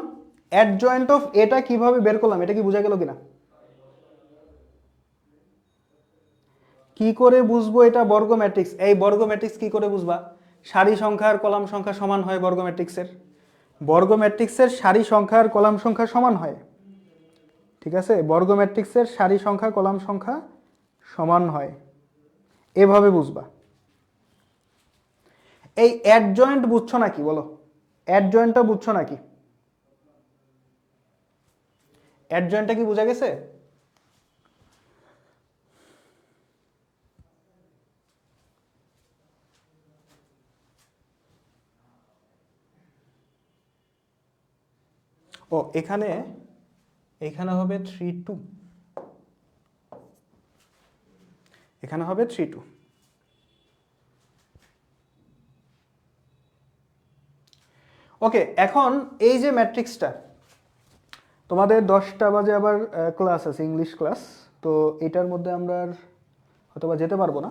অ্যাডজয়েন্ট অফ এটা কিভাবে বের করলাম, এটা কি বোঝা গেল কিনা? কি করে বুঝবো এটা বর্গ ম্যাট্রিক্স? এই বর্গ ম্যাট্রিক্স কি করে বুঝবা? সারি সংখ্যা আর কলাম সংখ্যা সমান হয় বর্গ ম্যাট্রিক্সের। বর্গ ম্যাট্রিক্সের সারি সংখ্যা আর কলাম সংখ্যা সমান হয়, ঠিক আছে? বর্গ ম্যাট্রিক্সের সারি সংখ্যা কলাম সংখ্যা সমান হয়, এভাবে বুঝবা। এই অ্যাডজয়েন্ট বুঝছো নাকি বলো? অ্যাডজয়েন্টটা বুঝছো নাকি? অ্যাডজয়েন্টটা কি বোঝা গেছে? ও এখানে হবে 3 2, এখানে হবে 3 2। ওকে, এখন এই যে ম্যাট্রিক্সটা, তোমাদের 10টা বাজে আবার ক্লাস আছে, ইংলিশ ক্লাস, তো এটার মধ্যে আমরা আর হয়তোবা যেতে পারবো না।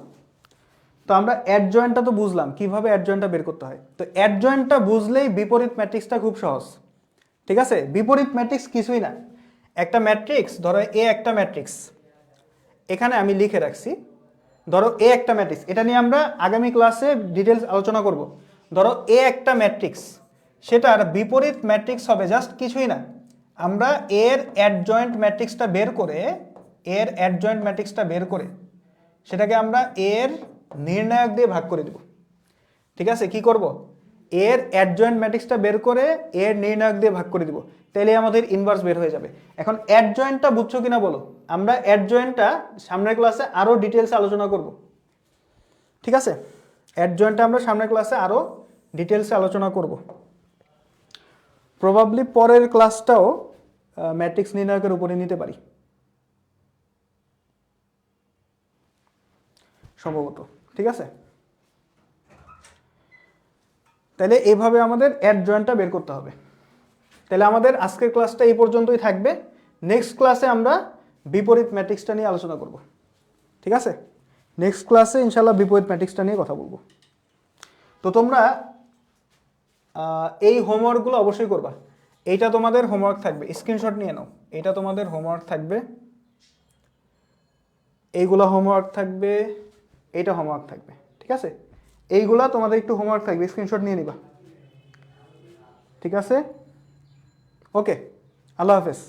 তো আমরা অ্যাডজয়েন্টটা তো বুঝলাম, কিভাবে অ্যাডজয়েন্টটা বের করতে হয়। তো অ্যাডজয়েন্টটা বুঝলেই বিপরীত ম্যাট্রিক্সটা খুব সহজ, ঠিক আছে? বিপরীত ম্যাট্রিক্স কিছুই না, একটা ম্যাট্রিক্স, ধরো এ একটা ম্যাট্রিক্স, এখানে আমি লিখে রাখছি, ধরো এ একটা ম্যাট্রিক্স, এটা নিয়ে আমরা আগামী ক্লাসে ডিটেলস আলোচনা করব। ধরো এ একটা ম্যাট্রিক্স, সেটার বিপরীত ম্যাট্রিক্স হবে জাস্ট কিছুই না, আমরা এর অ্যাডজয়েন্ট ম্যাট্রিক্সটা বের করে, এর অ্যাডজয়েন্ট ম্যাট্রিক্সটা বের করে সেটাকে আমরা এর নির্ণায়ক দিয়ে ভাগ করে দেব, ঠিক আছে? কি করব? এর অ্যাডজয়েন্ট ম্যাট্রিক্সটা বের করে এর নির্ণায়ক দিয়ে ভাগ করে দিব, তাহলে আমাদের ইনভার্স বের হয়ে যাবে। এখন অ্যাডজয়েন্টটা বুঝছো কিনা বলো? আমরা অ্যাডজয়েন্টটা সামনের ক্লাসে আরো ডিটেলসে আলোচনা করব, ঠিক আছে? অ্যাডজয়েন্টটা আমরা সামনের ক্লাসে আরো ডিটেলসে আলোচনা করব। প্রবাবলি পরের ক্লাসটাও ম্যাট্রিক্স নির্ণায়কের উপরে নিতে পারি সম্ভবত, ঠিক আছে? তাহলে এইভাবে আমাদের অ্যাডজয়েন্টটা বের করতে হবে। তাহলে আমাদের আজকের ক্লাসটা এই পর্যন্তই থাকবে। নেক্সট ক্লাসে আমরা বিপরীত ম্যাট্রিক্সটা নিয়ে আলোচনা করব, ঠিক আছে? ঠিক আছে, নেক্সট ক্লাসে ইনশাল্লাহ বিপরীত ম্যাট্রিক্সটা নিয়ে কথা বলবো। তো তোমরা এই হোমওয়ার্কগুলো অবশ্যই করবা। এইটা তোমাদের হোমওয়ার্ক থাকবে, স্ক্রিনশট নিয়ে নাও, এটা তোমাদের হোমওয়ার্ক থাকবে, এইগুলা হোমওয়ার্ক থাকবে, এইটা হোমওয়ার্ক থাকবে, ঠিক আছে? এইগুলা তোমাদের একটু হোমওয়ার্ক থাকবে, স্ক্রিনশট নিয়ে নিবা, ঠিক আছে? ওকে, আল্লাহ হাফেজ।